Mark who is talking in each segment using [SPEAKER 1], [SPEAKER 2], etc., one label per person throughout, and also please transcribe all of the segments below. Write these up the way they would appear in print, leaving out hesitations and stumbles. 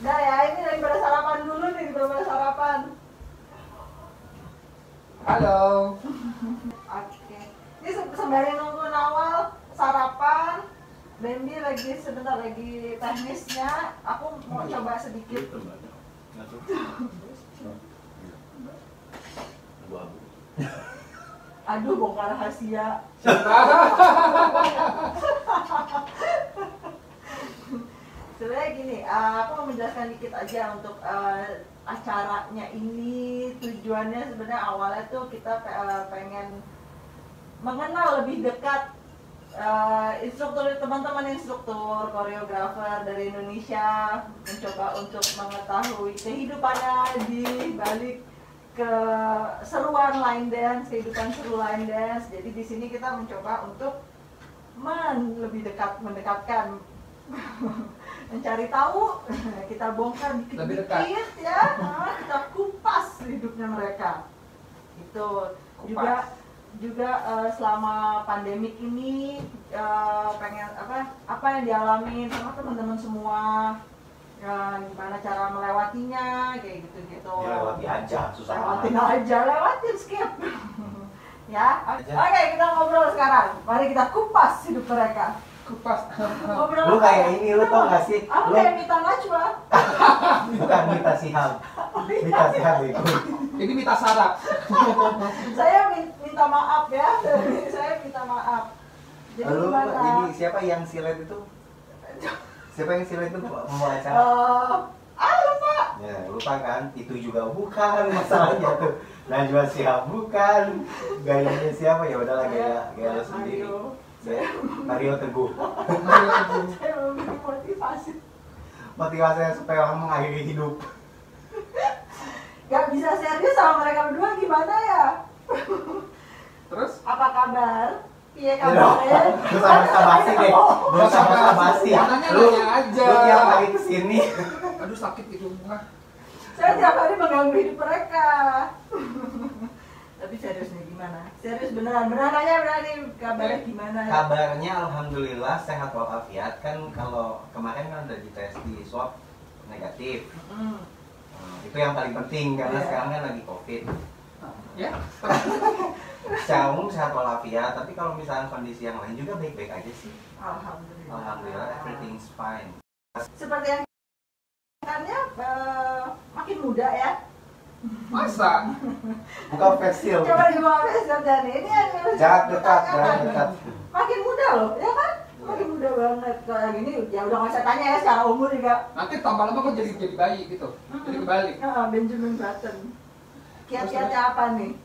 [SPEAKER 1] Nah ya, ini daripada sarapan dulu nih, daripada sarapan.
[SPEAKER 2] Halo.
[SPEAKER 1] Oke. Ini sembari nunggu Nawal sarapan, Bambi sebentar lagi teknisnya. Aku mau coba sedikit. Aduh, bongkar rahasia. Sebenarnya gini, aku mau menjelaskan dikit aja untuk acaranya ini. Tujuannya sebenarnya awalnya tuh kita pengen mengenal lebih dekat teman-teman instruktur, koreografer dari Indonesia, mencoba untuk mengetahui kehidupannya di balik keseruan line dance, kehidupan seru line dance. Jadi di sini kita mencoba untuk lebih mendekatkan, mencari tahu, kita bongkar dikit-dikit ya, kita kupas hidupnya mereka. Itu juga selama pandemik ini pengen apa yang dialami sama teman-teman semua, gimana cara melewatinya kayak gitu-gitu.
[SPEAKER 3] Lewati aja, susah
[SPEAKER 1] lewatin skip. Ya, oke, kita ngobrol sekarang. Mari kita kupas hidup mereka.
[SPEAKER 2] Kupas.
[SPEAKER 3] Lu kayak ini, lu tau gak sih?
[SPEAKER 1] Aku kayak Mita Najwa.
[SPEAKER 3] Bukan Mita Sihab. Mita Sihab itu.
[SPEAKER 2] Ini Mita Sarah.
[SPEAKER 1] Saya minta maaf ya. Saya minta maaf. Jadi
[SPEAKER 3] Lalu
[SPEAKER 1] gimana?
[SPEAKER 3] ini siapa yang silet itu? Siapa yang silet itu membawa acara?
[SPEAKER 1] Lupa.
[SPEAKER 3] Ya, lupa kan? Itu juga bukan masalahnya tuh. Najwa Sihab bukan. Gayanya siapa? Ya udahlah, gaya lo sendiri. Mario Teguh.
[SPEAKER 1] Saya memberi motivasi.
[SPEAKER 3] Motivasinya supaya orang mengakhiri hidup.
[SPEAKER 1] Gak bisa serius sama mereka berdua, gimana ya?
[SPEAKER 2] Terus?
[SPEAKER 1] Apa kabar? Iya kabarnya.
[SPEAKER 3] Lu sama basi deh. Lu sama basi. Lu
[SPEAKER 2] aja.
[SPEAKER 3] Lu tiap hari kesini.
[SPEAKER 2] Aduh, sakit itu mah.
[SPEAKER 1] Saya tiap hari mengganggu hidup mereka. Tapi serius nih gimana? Serius beneran aja berani, kabarnya gimana?
[SPEAKER 3] Kabarnya alhamdulillah sehat walafiat. Kan kalau kemarin kan udah dites di swab negatif. Itu yang paling penting karena sekarang kan lagi COVID.
[SPEAKER 2] Ya.
[SPEAKER 3] Secara umum sehat walafiat, tapi kalau misalnya kondisi yang lain juga baik-baik aja sih.
[SPEAKER 1] Alhamdulillah.
[SPEAKER 3] Alhamdulillah everything's fine.
[SPEAKER 1] Seperti yang katanya makin muda ya.
[SPEAKER 2] Masa?
[SPEAKER 3] Buka facial.
[SPEAKER 1] Coba dibawa facial dan ini yang
[SPEAKER 3] Jangan dekat.
[SPEAKER 1] Makin muda loh, ya kan? Makin muda banget. Kalau yang ini ya udah nggak usah tanya ya secara umur juga.
[SPEAKER 2] Nanti tambah lama kok jadi bayi gitu. Jadi kebalik.
[SPEAKER 1] Benjamin Button. Kiat-kiatnya apa nih?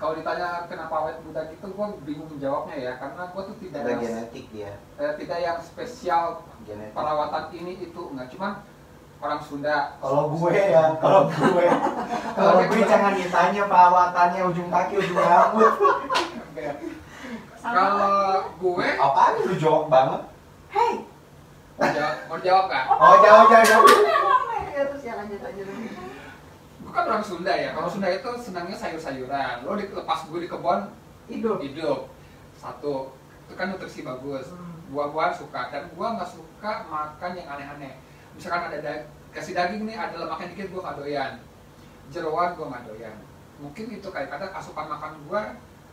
[SPEAKER 2] Kalau ditanya kenapa awet muda gitu, gue bingung menjawabnya ya, karena gue tuh tidak
[SPEAKER 3] Ada genetik dia.
[SPEAKER 2] Tidak yang spesial
[SPEAKER 3] Genetik.
[SPEAKER 2] perawatan ini itu, nggak cuman orang Sunda.
[SPEAKER 3] Kalau gue jangan ditanya perawatannya ujung kaki ujung rambut.
[SPEAKER 2] Kalau gue,
[SPEAKER 3] Apaan lu jawab banget?
[SPEAKER 1] Hey.
[SPEAKER 2] mau jawab kan?
[SPEAKER 3] Oh jawab.
[SPEAKER 1] Ya terus ya lanjut.
[SPEAKER 2] Gue kan orang Sunda ya. Kalau Sunda itu senangnya sayur-sayuran. Lo lepas gue di kebun hidup. Satu, itu kan nutrisi bagus. Buah-buahan suka, dan gue nggak suka makan yang aneh-aneh. Misalkan ada kasih daging nih, ada lemaknya dikit, gue nggak doyan. Jeroan gue nggak doyan. Mungkin itu kayak kadang asupan makan gue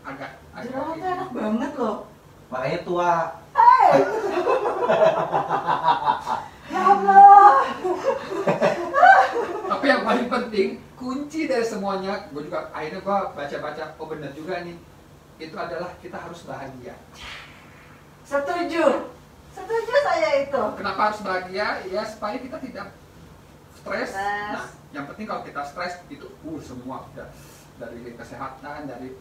[SPEAKER 2] agak
[SPEAKER 1] Jeroan tuh enak banget loh.
[SPEAKER 3] Makanya tua.
[SPEAKER 1] Hey. Ya Allah.
[SPEAKER 2] Tapi yang paling penting, kunci dari semuanya, gue juga akhirnya gue baca-baca, oh benar juga nih, itu adalah kita harus bahagia.
[SPEAKER 1] Setuju saya itu.
[SPEAKER 2] Kenapa harus bahagia? Ya supaya kita tidak stres. Nah, yang penting kalau kita stres itu semua udah dari kesehatan, dari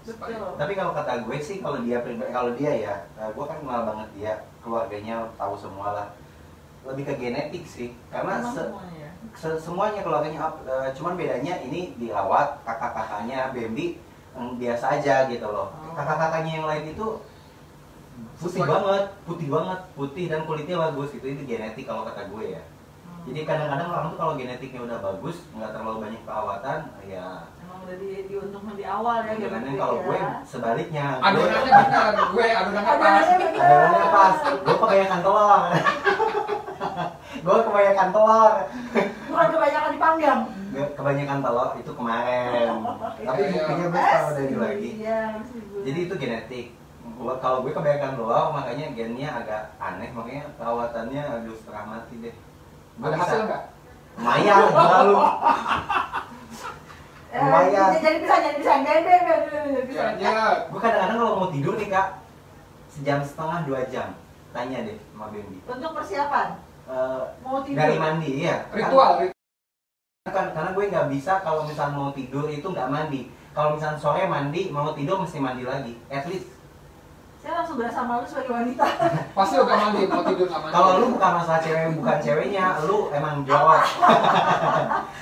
[SPEAKER 1] Betul.
[SPEAKER 3] Tapi kalau kata gue sih, kalau dia ya, gue kan kenal banget dia, keluarganya tahu semua lah. Lebih ke genetik sih, karena semuanya keluarganya cuman bedanya ini dirawat, kakak-kakaknya Bambi biasa aja gitu loh. Kakak-kakaknya yang lain itu putih banget, putih dan kulitnya bagus, itu genetik kalau kata gue ya. Jadi kadang-kadang orang tuh kalau genetiknya udah bagus, nggak terlalu banyak perawatan, ya
[SPEAKER 1] emang udah diuntungkan di awal ya.
[SPEAKER 3] kadang kalau gue sebaliknya.
[SPEAKER 2] Adonannya benar, gue adonannya pas.
[SPEAKER 3] Adonannya pas, gue kebanyakan telur. Gue kebanyakan telur.
[SPEAKER 1] Bukan kebanyakan dipanggang.
[SPEAKER 3] Kebanyakan telur itu kemarin. Tapi buktinya gue kalau dari lagi. Jadi itu genetik. Kalau gue kebanyakan telur, makanya gennya agak aneh, makanya perawatannya aduh setengah mati deh.
[SPEAKER 2] Ada hasil nggak?
[SPEAKER 3] Lumayan, terlalu. Lumayan.
[SPEAKER 1] Jadi bisa.
[SPEAKER 3] Gue kadang-kadang kalau mau tidur nih kak, sejam setengah 2 jam. Tanya deh sama Bendi.
[SPEAKER 1] Untuk persiapan? Mau tidur?
[SPEAKER 3] Dari mandi, iya.
[SPEAKER 2] Ritual.
[SPEAKER 3] Karena gue nggak bisa kalau misalnya mau tidur itu nggak mandi. Kalau misalnya sore mandi, mau tidur mesti mandi lagi. At least.
[SPEAKER 1] Saya langsung berasa malu sebagai wanita.
[SPEAKER 2] Pasti udah mandi, mau tidur nggak mandi.
[SPEAKER 3] Kalau lu bukan masalah cewek bukan ceweknya, lu emang jorok.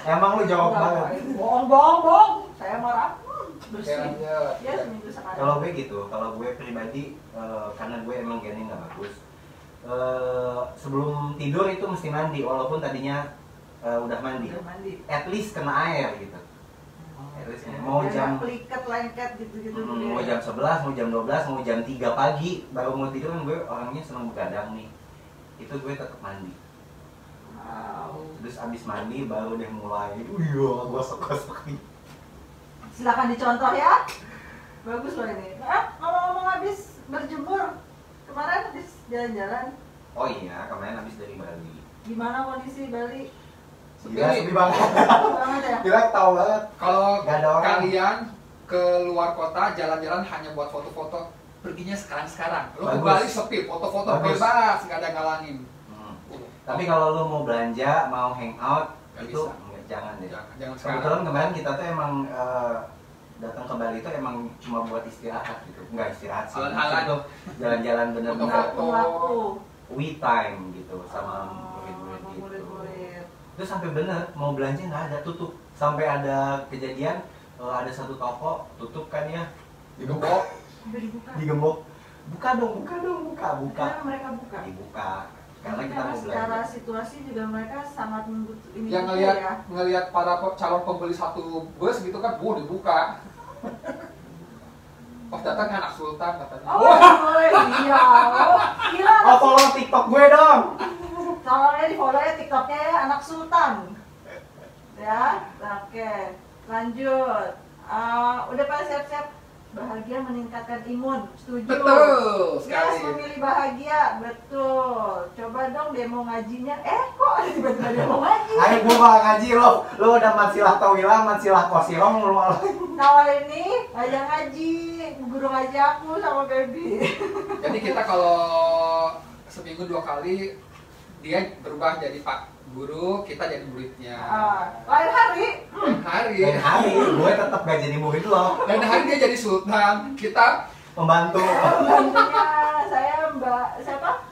[SPEAKER 3] Emang lu jorok banget.
[SPEAKER 1] Bohong. Saya marah. Bersih. Ya seminggu sekali.
[SPEAKER 3] Kalau gue gitu, kalau gue pribadi karena gue emang gennya nggak bagus. Sebelum tidur itu mesti mandi, walaupun tadinya udah mandi. At least kena air gitu. Mau jam
[SPEAKER 1] pelikat lengket gitu-gitu.
[SPEAKER 3] Mau jam 11, mau jam 12, mau jam 3 pagi baru mau tidur kan gue orangnya senang begadang nih. Itu gue tetap mandi.
[SPEAKER 1] Wow.
[SPEAKER 3] Terus abis mandi baru deh mulai. Iya, gosok-gosok.
[SPEAKER 1] Silakan dicontoh ya. Bagus loh ini. Ngomong-ngomong habis berjemur kemarin habis jalan-jalan.
[SPEAKER 3] Oh iya, kemarin habis dari Bali.
[SPEAKER 1] Gimana kondisi Bali?
[SPEAKER 3] Gila, sepi banget.
[SPEAKER 1] Banget ya?
[SPEAKER 3] Gila, tahu banget.
[SPEAKER 2] Kalau
[SPEAKER 3] Gak ada orang.
[SPEAKER 2] kalian ke luar kota jalan-jalan hanya buat foto-foto, perginya sekarang. Lu ke
[SPEAKER 3] Bagus.
[SPEAKER 2] Bali sepi, foto-foto
[SPEAKER 3] Bagus.
[SPEAKER 2] bebas, nggak ada ngalangin.
[SPEAKER 3] Tapi kalau lu mau belanja, mau hangout,
[SPEAKER 2] Nggak
[SPEAKER 3] itu
[SPEAKER 2] bisa.
[SPEAKER 3] jangan deh.
[SPEAKER 2] Jangan sekarang.
[SPEAKER 3] Kebetulan kemarin kita tuh emang datang ke Bali itu emang cuma buat istirahat gitu. Enggak istirahat sih.
[SPEAKER 2] Alan-alan.
[SPEAKER 3] Itu jalan-jalan bener-bener
[SPEAKER 2] Foto-foto.
[SPEAKER 3] we time gitu sama murid-murid gitu. Terus sampai bener mau belanja nggak ada, tutup. Sampai ada kejadian ada satu toko tutup kan ya,
[SPEAKER 2] Digembok.
[SPEAKER 3] digembok. Buka dong.
[SPEAKER 1] Karena mereka buka.
[SPEAKER 3] Dibuka. Karena kita
[SPEAKER 1] Karena
[SPEAKER 3] mau
[SPEAKER 1] secara
[SPEAKER 3] belanja.
[SPEAKER 1] situasi juga mereka sangat membutuhkan
[SPEAKER 2] Yang ngelihat para calon pembeli satu bus gitu kan, dibuka. Pas datang kan anak sultan katanya.
[SPEAKER 1] Oh, boleh. Iya. Gila.
[SPEAKER 3] Oh, follow TikTok gue dong.
[SPEAKER 1] Soalnya di follow ya TikToknya ya anak sultan. Ya, oke. Lanjut. Udah pada siap-siap. Bahagia meningkatkan imun. Setuju.
[SPEAKER 2] Betul sekali.
[SPEAKER 1] Yes, memilih bahagia. Betul. Coba dong demo ngajinya. Kok ada tiba-tiba demo ngaji?
[SPEAKER 3] Ayo gue gak ngaji lo udah mansilah tawilah, mansilah kosilong lu.
[SPEAKER 1] Nah, ini ngajak ngaji. Guru ngaji aku sama baby.
[SPEAKER 2] Jadi kita kalau seminggu 2 kali dia berubah jadi Pak Guru, kita jadi muridnya.
[SPEAKER 1] Lain hari.
[SPEAKER 3] Dan hari gue tetap gak jadi murid lo.
[SPEAKER 2] Dan hari dia jadi sultan, kita
[SPEAKER 3] Pembantu.
[SPEAKER 1] Bantunya saya Mbak siapa?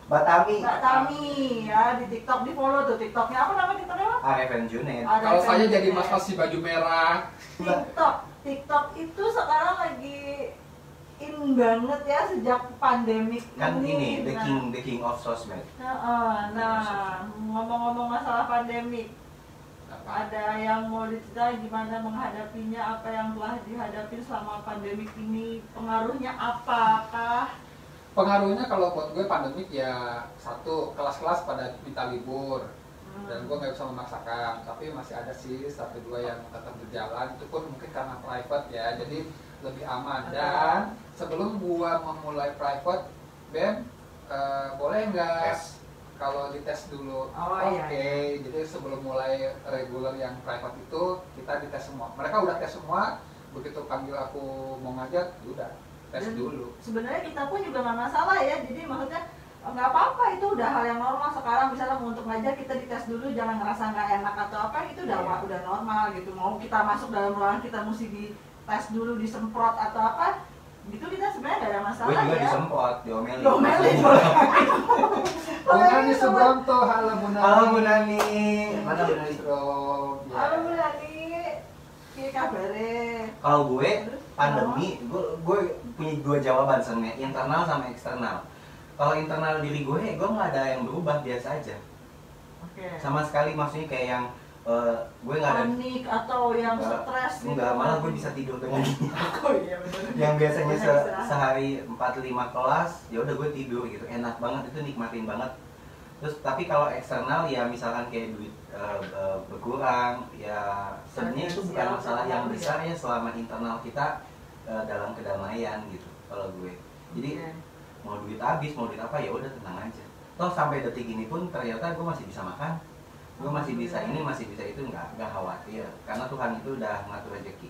[SPEAKER 3] Mbak Tami.
[SPEAKER 1] Mbak Tami ya di TikTok, di follow tuh TikToknya. Apa nama TikToknya?
[SPEAKER 3] Arifin Junaid.
[SPEAKER 2] kalau saya jadi mas si baju merah.
[SPEAKER 1] TikTok itu sekarang lagi in banget ya sejak pandemik
[SPEAKER 3] Kan
[SPEAKER 1] ini.
[SPEAKER 3] ini the king of sosmed.
[SPEAKER 1] Nah, ngomong-ngomong masalah pandemik, ada yang mau diceritain gimana menghadapinya, apa yang telah dihadapi selama pandemik ini, pengaruhnya apakah?
[SPEAKER 2] Pengaruhnya kalau buat gue pandemik ya satu, kelas-kelas pada minta libur dan gue nggak bisa memaksakan, tapi masih ada sih 1-2 yang tetap berjalan, itu pun mungkin karena private ya, jadi lebih aman. Dan sebelum gue memulai private, BEM boleh nggak kalau dites dulu? Oke. Jadi sebelum mulai reguler yang private itu kita dites semua, mereka udah tes semua, begitu panggil aku mau ngajak, udah tes
[SPEAKER 1] Dan
[SPEAKER 2] dulu.
[SPEAKER 1] Sebenarnya kita pun juga nggak masalah ya, jadi maksudnya nggak apa-apa, itu udah hal yang normal sekarang. Misalnya mau untuk ngajar kita dites dulu, jangan ngerasa nggak enak atau apa, itu udah normal gitu. Mau kita masuk dalam ruangan kita mesti dites dulu, disemprot atau apa gitu, kita sebenarnya nggak ada masalah.
[SPEAKER 3] Gue juga
[SPEAKER 1] ya
[SPEAKER 3] disemprot, diomelin.
[SPEAKER 2] Bu Nani Subronto, halo Bu Nani.
[SPEAKER 3] Halo Bu Nani. Mana Bu Nani?
[SPEAKER 1] Halo Bu Nani, piye kabare?
[SPEAKER 3] Kalau gue pandemi, gue punya 2 jawaban sebenarnya, internal sama eksternal. Kalau internal diri gue nggak ada yang berubah, biasa aja.
[SPEAKER 1] Oke.
[SPEAKER 3] Sama sekali, maksudnya kayak yang gue nggak ada
[SPEAKER 1] panik atau yang stres gitu.
[SPEAKER 3] Enggak, malah gue bisa tidur dengan
[SPEAKER 1] Oh iya benar.
[SPEAKER 3] yang biasanya
[SPEAKER 1] Banyak istirahat.
[SPEAKER 3] sehari 4-5 kelas, ya udah gue tidur gitu, enak banget, itu nikmatin banget. Terus tapi kalau eksternal ya misalkan kayak duit berkurang, ya sebenarnya itu bukan masalah yang besar ya selama internal kita dalam kedamaian gitu kalau gue. Jadi mau duit habis, mau duit apa, ya udah tenang aja. Toh sampai detik ini pun ternyata gue masih bisa makan, gue masih bisa ini, masih bisa itu, nggak khawatir karena Tuhan itu udah ngatur rezeki.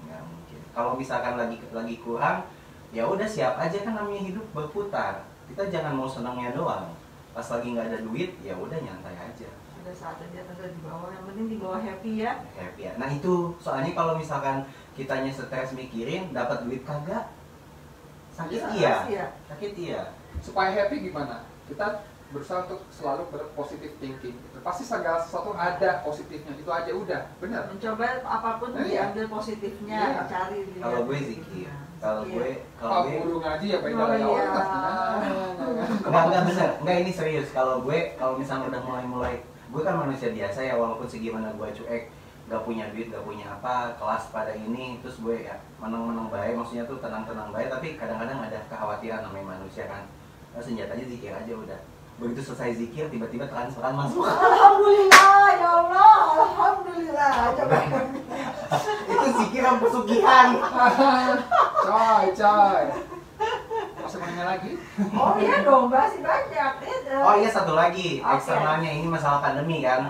[SPEAKER 3] Nggak mungkin. Kalau misalkan lagi kurang, ya udah siap aja, kan namanya hidup berputar. Kita jangan mau senangnya doang. Pas lagi nggak ada duit, ya udah nyantai aja.
[SPEAKER 1] Ada saatnya di atas dan di bawah, yang penting di bawah happy ya.
[SPEAKER 3] Happy ya. Nah itu soalnya kalau misalkan kitanya stres mikirin dapat duit kagak, sakit iya, sakit iya.
[SPEAKER 2] Supaya happy gimana? Kita berusaha untuk selalu berpositif thinking. Pasti segala sesuatu ada positifnya, itu aja udah, benar.
[SPEAKER 1] Mencoba apapun diambil positifnya, cari.
[SPEAKER 3] Kalau gue zikir, kalau gue
[SPEAKER 2] guru ngaji ya baik dalam
[SPEAKER 3] enggak bener, enggak ini serius. Kalau misalnya udah mulai, gue kan manusia biasa ya, walaupun segimana gue cuek, gak punya duit, gak punya apa, kelas pada ini, terus gue ya menang baik, maksudnya tuh tenang baik, tapi kadang-kadang ada kekhawatiran namanya manusia kan. Senjatanya zikir aja udah. Begitu selesai zikir, tiba-tiba transferan masuk.
[SPEAKER 1] Alhamdulillah, ya Allah, alhamdulillah. Coba.
[SPEAKER 3] Itu zikir yang pesugihan.
[SPEAKER 2] Coy. Masih mau nanya lagi?
[SPEAKER 1] Oh iya dong, masih banyak.
[SPEAKER 3] Oh iya, satu lagi,
[SPEAKER 1] Oke.
[SPEAKER 3] eksternalnya ini masalah pandemi kan.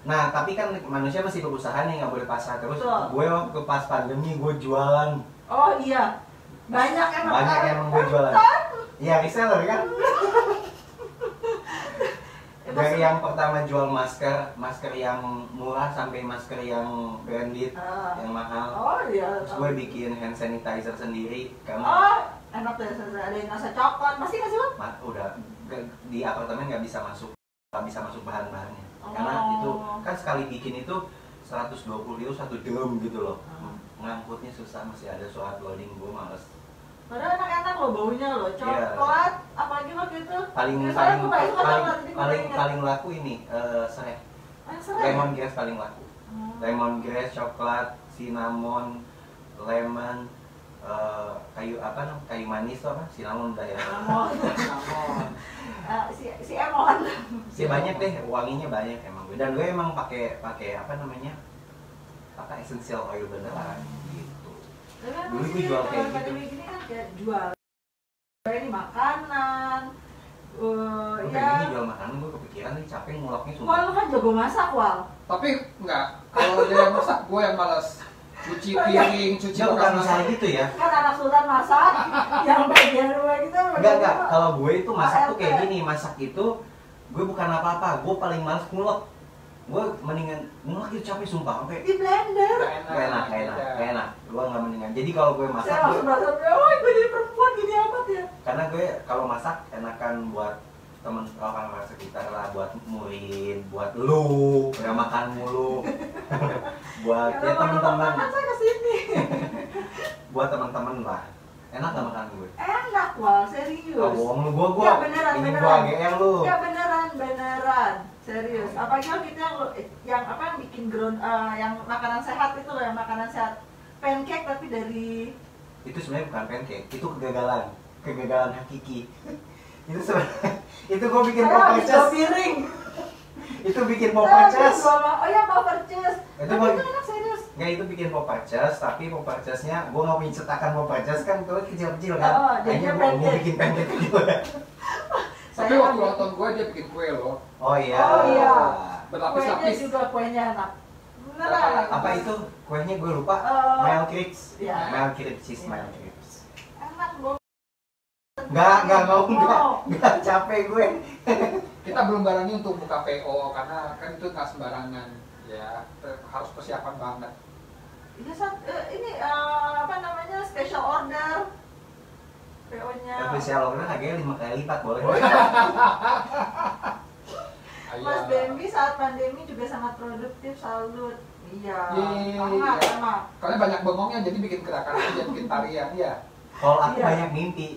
[SPEAKER 3] Nah, tapi kan manusia masih berusaha nih, nggak boleh pasrah terus.
[SPEAKER 1] Betul.
[SPEAKER 3] Gue waktu pas pandemi, gue jualan.
[SPEAKER 1] Oh iya, banyak emang.
[SPEAKER 3] Banyak emang gue jualan. Iya, reseller kan. Dari yang pertama jual masker yang murah sampai masker yang branded, yang mahal.
[SPEAKER 1] Oh iya.
[SPEAKER 3] Terus gue bikin hand sanitizer sendiri karena
[SPEAKER 1] enak deh, ada yang rasa coklat. Masih nggak sih, Bang?
[SPEAKER 3] udah di apartemen nggak bisa masuk bahan-bahannya. Karena itu kan sekali bikin itu 120 ribu 1 drum gitu loh. Ngangkutnya susah, masih ada surat loading, gue males.
[SPEAKER 1] Padahal enak-enak loh baunya loh, coklat, apalagi waktu itu.
[SPEAKER 3] Paling laku ini serai. Lemongrass paling laku. Lemongrass, coklat, cinnamon, lemon, kayu manis tuh apa? Cinnamon udah ya.
[SPEAKER 1] Si Emon.
[SPEAKER 3] Si banyak deh, wanginya banyak emang gue. Dan gue emang pakai essential oil beneran gitu. Dulu gue jual kayak gitu.
[SPEAKER 1] Gini kan kayak jual ini makanan.
[SPEAKER 3] Ini jual makanan, gue kepikiran nih capek nguleknya sumpah.
[SPEAKER 1] Wal, lu kan jago masak, Wal.
[SPEAKER 2] Tapi enggak, kalau dia yang masak, gue yang malas cuci piring, cuci
[SPEAKER 3] bukan
[SPEAKER 2] makanan.
[SPEAKER 3] misalnya gitu ya.
[SPEAKER 1] Kan anak sultan masak, yang bagian rumah gitu.
[SPEAKER 3] Enggak. Kalau gue itu masak tuh kayak gini, masak itu gue bukan apa-apa, gue paling males ngulek. Gue mendingan ngulek itu capek sumpah, sampai
[SPEAKER 1] di blender.
[SPEAKER 3] Gak enak. Gue nggak mendingan. Jadi kalau gue masak,
[SPEAKER 1] Saya langsung merasa, oh gue jadi perempuan gini amat ya.
[SPEAKER 3] karena gue kalau masak enakan buat temen orang sekitar lah, buat murid, buat lu nggak makan mulu, buat ya teman-teman,
[SPEAKER 1] Saya kesini.
[SPEAKER 3] buat teman-teman lah. Enak gak makan gue?
[SPEAKER 1] Enak, Wal, serius.
[SPEAKER 3] Oh, bohong lu, gue
[SPEAKER 1] Ya, beneran.
[SPEAKER 3] gua GR lu.
[SPEAKER 1] Ya beneran, serius. Apalagi kalau kita yang bikin yang makanan sehat itu loh, yang makanan sehat. Pancake tapi dari
[SPEAKER 3] Itu sebenarnya bukan pancake, itu kegagalan hakiki. Itu sebenarnya, itu gue bikin
[SPEAKER 1] saya piring.
[SPEAKER 3] Itu bikin poperces.
[SPEAKER 1] Oh iya, poperces.
[SPEAKER 3] Itu
[SPEAKER 1] Tapi itu enak serius.
[SPEAKER 3] Nggak, itu bikin poperces, tapi popercesnya gue nggak punya cetakan poperces kan, tuh kecil-kecil kan.
[SPEAKER 1] Jadinya
[SPEAKER 3] gue bikin pancake juga.
[SPEAKER 2] Tapi waktu ulang tahun gue dia bikin kue loh.
[SPEAKER 3] Oh iya.
[SPEAKER 2] Berlapis-lapis.
[SPEAKER 1] Kuenya juga kuenya enak. Beneran.
[SPEAKER 3] Apa itu? Kuenya gue lupa. Mile Crepes.
[SPEAKER 1] Iya.
[SPEAKER 3] Mile Crepes, cheese Mile Crepes.
[SPEAKER 1] Enak loh.
[SPEAKER 3] Nggak capek gue.
[SPEAKER 2] Kita belum berani untuk buka PO karena kan itu nggak sembarangan. Ya, harus persiapan banget.
[SPEAKER 1] Ini special order. PO-nya.
[SPEAKER 3] Spesial order harganya 5 kali lipat, boleh?
[SPEAKER 1] Mas Bambi saat pandemi juga sangat produktif, salut. Iya. Sama.
[SPEAKER 2] Kalian banyak bengongnya jadi bikin gerakan aja, bikin tarian ya.
[SPEAKER 3] Kalau aku
[SPEAKER 1] Iya.
[SPEAKER 3] banyak mimpi.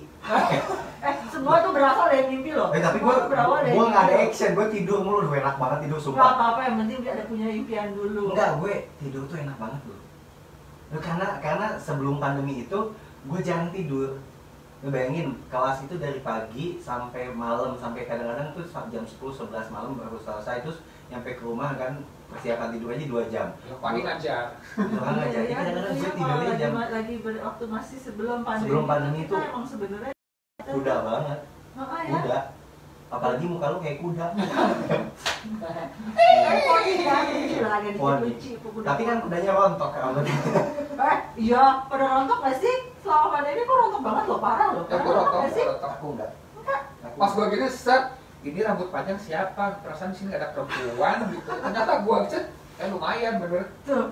[SPEAKER 1] Semua tuh berasal dari mimpi loh.
[SPEAKER 3] Tapi
[SPEAKER 1] Semua tuh berawal dari
[SPEAKER 3] gue nggak ada
[SPEAKER 1] mimpi.
[SPEAKER 3] action, gue tidur mulu, gue enak banget tidur
[SPEAKER 1] Nggak
[SPEAKER 3] sumpah.
[SPEAKER 1] apa-apa, yang penting dia ada punya impian dulu.
[SPEAKER 3] Enggak, gue tidur tuh enak banget loh. Karena sebelum pandemi itu gue jarang tidur. Lu bayangin, kelas itu dari pagi sampai malam, sampai kadang-kadang tuh jam 10-11 malam baru selesai, terus nyampe ke rumah kan persiapan tidur aja 2 jam.
[SPEAKER 2] Pagi ngajar.
[SPEAKER 3] Orang aja,
[SPEAKER 1] Iya,
[SPEAKER 3] kadang-kadang gue
[SPEAKER 1] kalau
[SPEAKER 3] tidurnya jam
[SPEAKER 1] waktu masih sebelum pandemi.
[SPEAKER 3] Sebelum pandemi
[SPEAKER 1] kita
[SPEAKER 3] tuh
[SPEAKER 1] emang sebenarnya
[SPEAKER 3] kuda banget,
[SPEAKER 1] makanya.
[SPEAKER 3] kuda. Apalagi muka lu kayak kuda.
[SPEAKER 1] Poni kan, lucu lah, agak dikit
[SPEAKER 3] Poni.
[SPEAKER 1] lucu.
[SPEAKER 3] Tapi kan kudanya rontok kan.
[SPEAKER 1] Iya, pada rontok nggak sih? Selama pandemi kok rontok banget loh, parah loh.
[SPEAKER 2] Ya,
[SPEAKER 1] Pada
[SPEAKER 2] gua rontok,
[SPEAKER 1] nggak sih?
[SPEAKER 3] Aku enggak. Aku
[SPEAKER 2] Pas gua gini set, ini rambut panjang siapa? Perasaan di sini nggak ada perempuan gitu. Ternyata gua set, lumayan bener.
[SPEAKER 1] Tuh,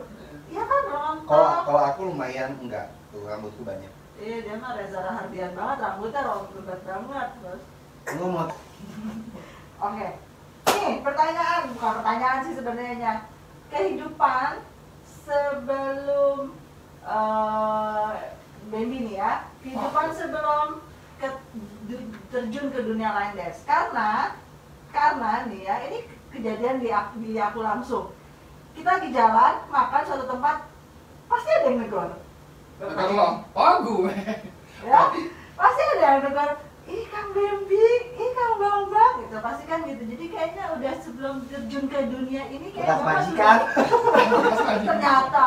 [SPEAKER 1] iya kan rontok.
[SPEAKER 3] kalau aku lumayan enggak. Tuh rambutku banyak.
[SPEAKER 1] Iya, dia mah Reza Rahardian banget, rambutnya rontok banget terus.
[SPEAKER 3] Ngomong
[SPEAKER 1] Oke, nih pertanyaan, bukan pertanyaan sih sebenarnya. Kehidupan sebelum Bambi nih ya, kehidupan sebelum terjun ke dunia line dance. Karena nih ya, ini kejadian di aku langsung. Kita lagi jalan, makan suatu tempat, pasti ada yang negor.
[SPEAKER 2] Bener loh, oh gue.
[SPEAKER 1] Ya, pasti ada yang negor. Ih Kang Bambi, ih Kang Bambang, gitu pasti kan gitu. Jadi kayaknya udah sebelum terjun ke dunia ini
[SPEAKER 3] bekas
[SPEAKER 1] Bapak
[SPEAKER 3] majikan.
[SPEAKER 1] ternyata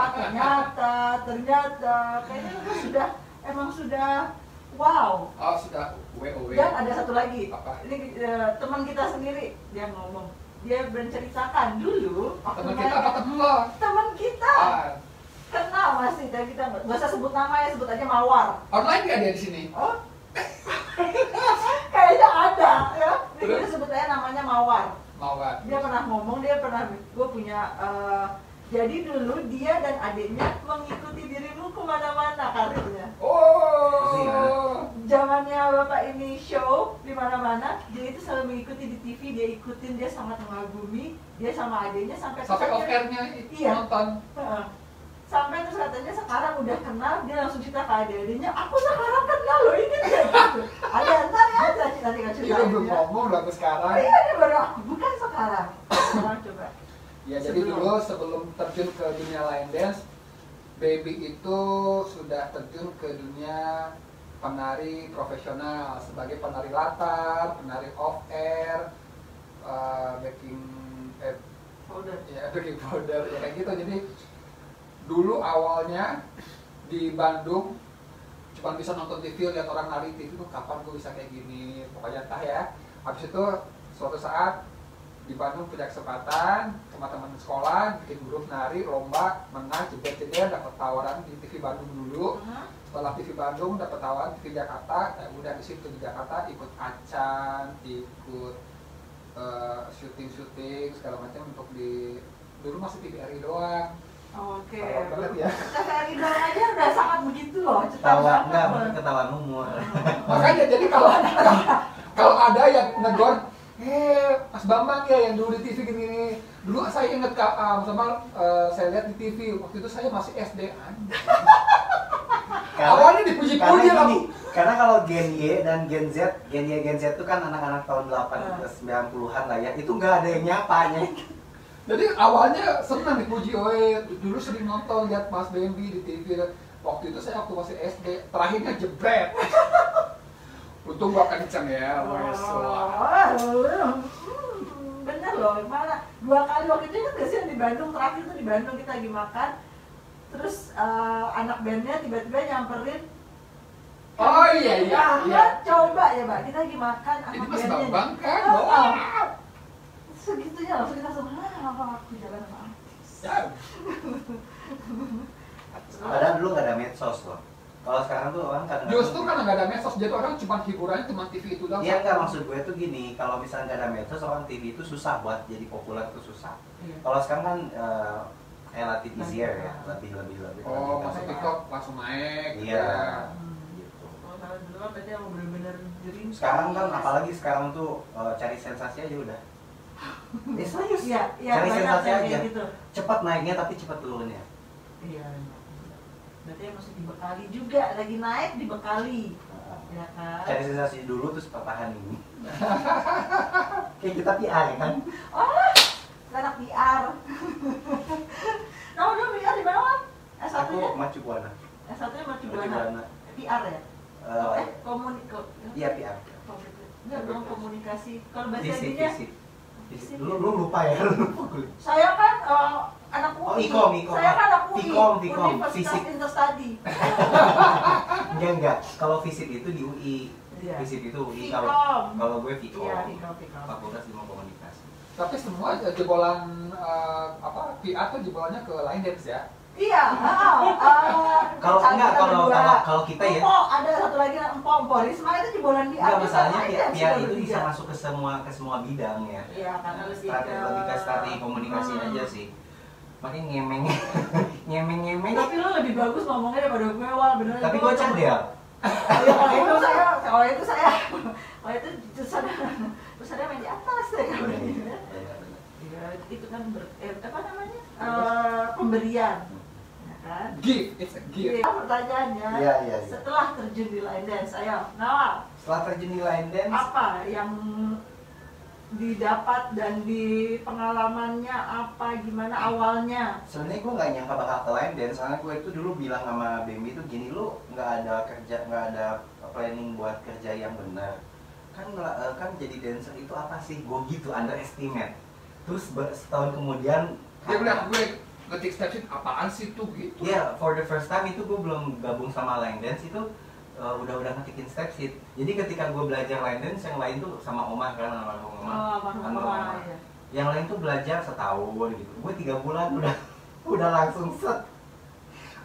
[SPEAKER 1] kayaknya Bapak emang sudah wow.
[SPEAKER 2] Oh sudah, WOW.
[SPEAKER 1] Dan ada satu lagi,
[SPEAKER 2] Apa?
[SPEAKER 1] ini teman kita sendiri dia ngomong, dia menceritakan dulu waktu
[SPEAKER 2] Temen kita apa temen lo?
[SPEAKER 1] teman kita
[SPEAKER 2] Ah,
[SPEAKER 1] kenal masih, dan kita nggak usah sebut nama ya, sebut aja Mawar.
[SPEAKER 2] online nggak dia di sini?
[SPEAKER 1] Oh, kayaknya ada ya. Dia
[SPEAKER 2] Terus?
[SPEAKER 1] sebut aja namanya Mawar.
[SPEAKER 2] Mawar.
[SPEAKER 1] Dia pernah ngomong, gue punya jadi dulu dia dan adiknya mengikuti dirimu kemana-mana karirnya.
[SPEAKER 2] Oh.
[SPEAKER 1] Zamannya bapak ini show di mana-mana, dia itu selalu mengikuti di TV, dia ikutin, dia sangat mengagumi, dia sama adiknya sampai
[SPEAKER 2] Off airnya
[SPEAKER 1] Iya.
[SPEAKER 2] nonton.
[SPEAKER 1] Heeh. Sampai terus katanya sekarang udah kenal, dia langsung cerita ke adik-adiknya, aku sekarang kenal loh ini dia gitu. Ada ntar ya, nanti kan cerita.
[SPEAKER 2] Itu belum ngomong udah aku sekarang.
[SPEAKER 1] Iya, ini baru aku, bukan sekarang. Sekarang coba.
[SPEAKER 2] Ya jadi dulu sebelum terjun ke dunia line dance, Baby itu sudah terjun ke dunia penari profesional sebagai penari latar, penari off air, backing
[SPEAKER 1] Powder.
[SPEAKER 2] ya backing powder ya kayak gitu. Jadi dulu awalnya di Bandung cuma bisa nonton TV, lihat orang nari TV tuh kapan gue bisa kayak gini, pokoknya entah ya. Habis itu suatu saat di Bandung punya kesempatan sama teman sekolah bikin grup nari, lomba, menang, jeder-jeder, dapat tawaran di TV Bandung dulu. Setelah TV Bandung dapat tawaran TV Jakarta, ya udah di situ di Jakarta ikut acan, ikut syuting segala macam untuk di dulu masih TVRI doang.
[SPEAKER 1] Oke.
[SPEAKER 2] Ketahuan banget ya.
[SPEAKER 1] TVRI doang aja udah sangat begitu loh.
[SPEAKER 3] Ketawa enggak, mungkin ketahuan umur.
[SPEAKER 2] Makanya jadi kalau ada yang negor, Mas Bambang ya yang dulu di TV gini-gini. Dulu saya inget sama saya lihat di TV waktu itu saya masih SD. Awalnya dipuji-puji lah.
[SPEAKER 3] Karena kalau Gen Y dan Gen Z itu kan anak-anak tahun 90-an lah ya. Itu nggak ada yang nyapanya.
[SPEAKER 2] Jadi awalnya senang dipuji, dulu sering nonton lihat Mas Bambi di TV. Waktu itu saya waktu masih SD, terakhirnya jebret. Untung gua kenceng ya,
[SPEAKER 1] bener loh, mana 2 kali waktu itu kan sih di Bandung, terakhir tuh di Bandung kita lagi makan, terus anak bandnya tiba-tiba nyamperin.
[SPEAKER 2] Oh iya.
[SPEAKER 1] Coba ya Mbak, kita lagi makan
[SPEAKER 2] Ini
[SPEAKER 1] anak
[SPEAKER 2] Mas
[SPEAKER 1] bandnya.
[SPEAKER 2] Bambang kan?
[SPEAKER 1] Segitunya langsung kita semua, aku jalan sama artis.
[SPEAKER 2] Ya.
[SPEAKER 3] Padahal dulu nggak ada medsos loh. Kalau sekarang tuh orang kadang-kadang
[SPEAKER 2] Justru kan nggak ada medsos, jadi orang cuma hiburannya cuma TV itu doang.
[SPEAKER 3] Iya nggak, maksud gue tuh gini, kalau misalnya nggak ada medsos, orang TV itu susah buat jadi populer, itu susah.
[SPEAKER 1] Iya.
[SPEAKER 3] Kalau sekarang kan relatif easier ya, lebih.
[SPEAKER 2] Oh, masuk TikTok langsung naik.
[SPEAKER 3] Iya.
[SPEAKER 2] Gitu.
[SPEAKER 3] Gitu.
[SPEAKER 1] Kalau dulu kan berarti yang bener-bener jering.
[SPEAKER 3] Sekarang kan apalagi sekarang tuh cari sensasi aja udah. Serius.
[SPEAKER 1] Iya,
[SPEAKER 3] Cari
[SPEAKER 1] banyak
[SPEAKER 3] sensasi
[SPEAKER 1] yang
[SPEAKER 3] aja.
[SPEAKER 1] kayak gitu.
[SPEAKER 3] Cepat naiknya tapi cepat turunnya.
[SPEAKER 1] Iya. berarti harus dibekali juga, lagi naik dibekali, ya kan?
[SPEAKER 3] Cari sensasi dulu terus pertahanin. Kayak kita PR kan?
[SPEAKER 1] Oh, anak PR. Kamu dulu PR di mana? S1
[SPEAKER 3] Aku
[SPEAKER 1] nya?
[SPEAKER 3] Macu Buana.
[SPEAKER 1] S1-nya Macu
[SPEAKER 3] Buana.
[SPEAKER 1] Buana. PR ya?
[SPEAKER 3] Iya PR.
[SPEAKER 1] Enggak dong, komunikasi. Kalau bahasa
[SPEAKER 3] Fisik,
[SPEAKER 1] Inggrisnya?
[SPEAKER 3] fisik.
[SPEAKER 1] Fisik.
[SPEAKER 3] Lu lupa ya?
[SPEAKER 1] Saya kan anak UI.
[SPEAKER 3] Oh, Ikom.
[SPEAKER 1] Saya kan anak UI.
[SPEAKER 3] Fikom,
[SPEAKER 1] Universitas
[SPEAKER 3] fisik.
[SPEAKER 1] Interstudy.
[SPEAKER 3] Enggak. Kalau fisik itu di UI.
[SPEAKER 1] Iya.
[SPEAKER 3] Fisik itu UI.
[SPEAKER 1] Fikom.
[SPEAKER 3] Kalau gue Fikom.
[SPEAKER 1] Iya, Fikom.
[SPEAKER 3] Fakultas Ilmu Komunikasi.
[SPEAKER 2] Tapi semua jebolan PR tuh jebolannya ke line dance ya.
[SPEAKER 1] Iya,
[SPEAKER 3] Kalau enggak, kalau kita ya.
[SPEAKER 1] Empo, ada satu lagi Empo Risma itu jebolan di
[SPEAKER 3] Enggak, masalahnya
[SPEAKER 1] Artis,
[SPEAKER 3] PR itu
[SPEAKER 1] bertiga.
[SPEAKER 3] bisa masuk ke semua bidang ya.
[SPEAKER 1] Iya, karena lebih
[SPEAKER 3] Lebih ke strategi komunikasi aja sih. Makanya ngemeng.
[SPEAKER 1] Tapi lo lebih bagus ngomongnya daripada gue, Wal, bener.
[SPEAKER 3] Tapi gue cadel.
[SPEAKER 1] Kalau itu saya main di atas ya kan. Iya, itu kan apa namanya? Pemberian. Ya kan?
[SPEAKER 2] Gift, it's a gift.
[SPEAKER 1] Pertanyaannya,
[SPEAKER 3] Iya.
[SPEAKER 1] setelah terjun di line dance, ayo, Nawal,
[SPEAKER 3] Setelah terjun di line dance,
[SPEAKER 1] apa yang didapat dan di pengalamannya apa, gimana awalnya?
[SPEAKER 3] sebenarnya gue nggak nyangka bakal ke line dance, karena gue itu dulu bilang sama Bambi itu gini, lu nggak ada planning buat kerja yang benar. Kan jadi dancer itu apa sih? Gue gitu underestimate. Terus setahun kemudian
[SPEAKER 2] Dia bilang gue ngetik step sheet apaan sih tuh gitu.
[SPEAKER 3] ya, for the first time itu gue belum gabung sama line dance itu udah ngetikin step sheet. Jadi ketika gue belajar line dance, yang lain tuh sama Oma kan, almarhum Oma.
[SPEAKER 1] Ya.
[SPEAKER 3] Yang lain tuh belajar setahun gitu. Gue 3 bulan udah langsung set.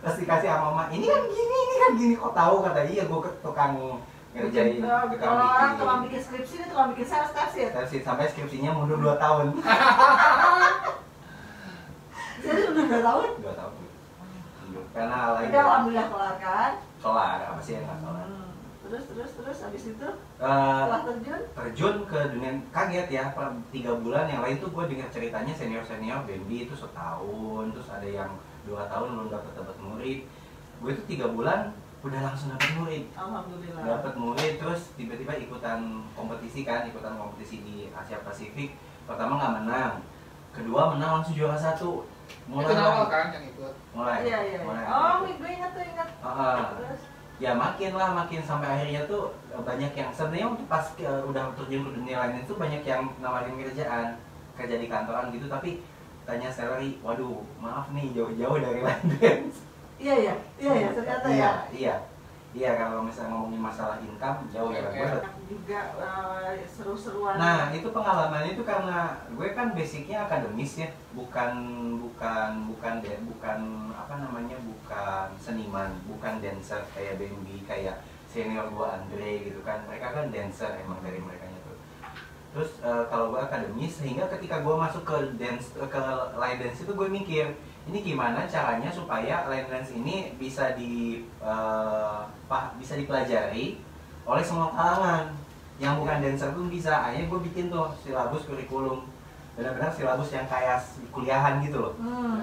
[SPEAKER 3] Terus dikasih sama Oma, ini kan gini kok tahu, kata iya gue ke tukang ngerjain,
[SPEAKER 1] Kalau orang tukang bikin skripsi, dia tukang bikin sales step sheet.
[SPEAKER 3] sampai skripsinya mundur 2 tahun.
[SPEAKER 1] Jadi udah 2 tahun?
[SPEAKER 3] 2 tahun. Karena lain.
[SPEAKER 1] Tapi alhamdulillah kelar kan?
[SPEAKER 3] Kelar, apa sih yang nggak kelar?
[SPEAKER 1] Terus habis itu
[SPEAKER 3] Eh,
[SPEAKER 1] setelah
[SPEAKER 3] terjun ke dunia, kaget ya, 3 bulan. Yang lain tuh gue dengar ceritanya senior Bambi itu setahun, terus ada yang 2 tahun belum dapat murid. Gue itu 3 bulan udah langsung dapat murid.
[SPEAKER 1] Alhamdulillah.
[SPEAKER 3] Dapat murid, terus tiba-tiba ikutan kompetisi di Asia Pasifik. Pertama nggak menang, kedua menang langsung juara 1.
[SPEAKER 2] Itu Nawal kan yang ikut.
[SPEAKER 3] mulai.
[SPEAKER 1] Iya. Oh, gue ingat. Terus
[SPEAKER 3] Ya makin sampai akhirnya tuh banyak yang sebenarnya untuk pas udah terjun ke dunia lain itu banyak yang nawarin kerja di kantoran gitu, tapi tanya salary, waduh maaf nih jauh-jauh dari line dance.
[SPEAKER 1] Iya ternyata ya.
[SPEAKER 3] Iya kalau misalnya ngomongin masalah income jauh ya gue.
[SPEAKER 1] Juga seru-seruan.
[SPEAKER 3] Nah itu pengalamannya itu karena gue kan basicnya akademis ya, bukan apa namanya, bukan seniman, bukan dancer kayak Bambi, kayak senior gue Andre gitu kan, mereka kan dancer emang dari merekanya tuh. Terus kalau gue akademis, sehingga ketika gue masuk ke line dance itu gue mikir, ini gimana caranya supaya line dance ini bisa dipelajari oleh semua kalangan, yang bukan dancer pun bisa. Akhirnya gue bikin tuh silabus kurikulum, benar-benar silabus yang kayak kuliahan gitu loh.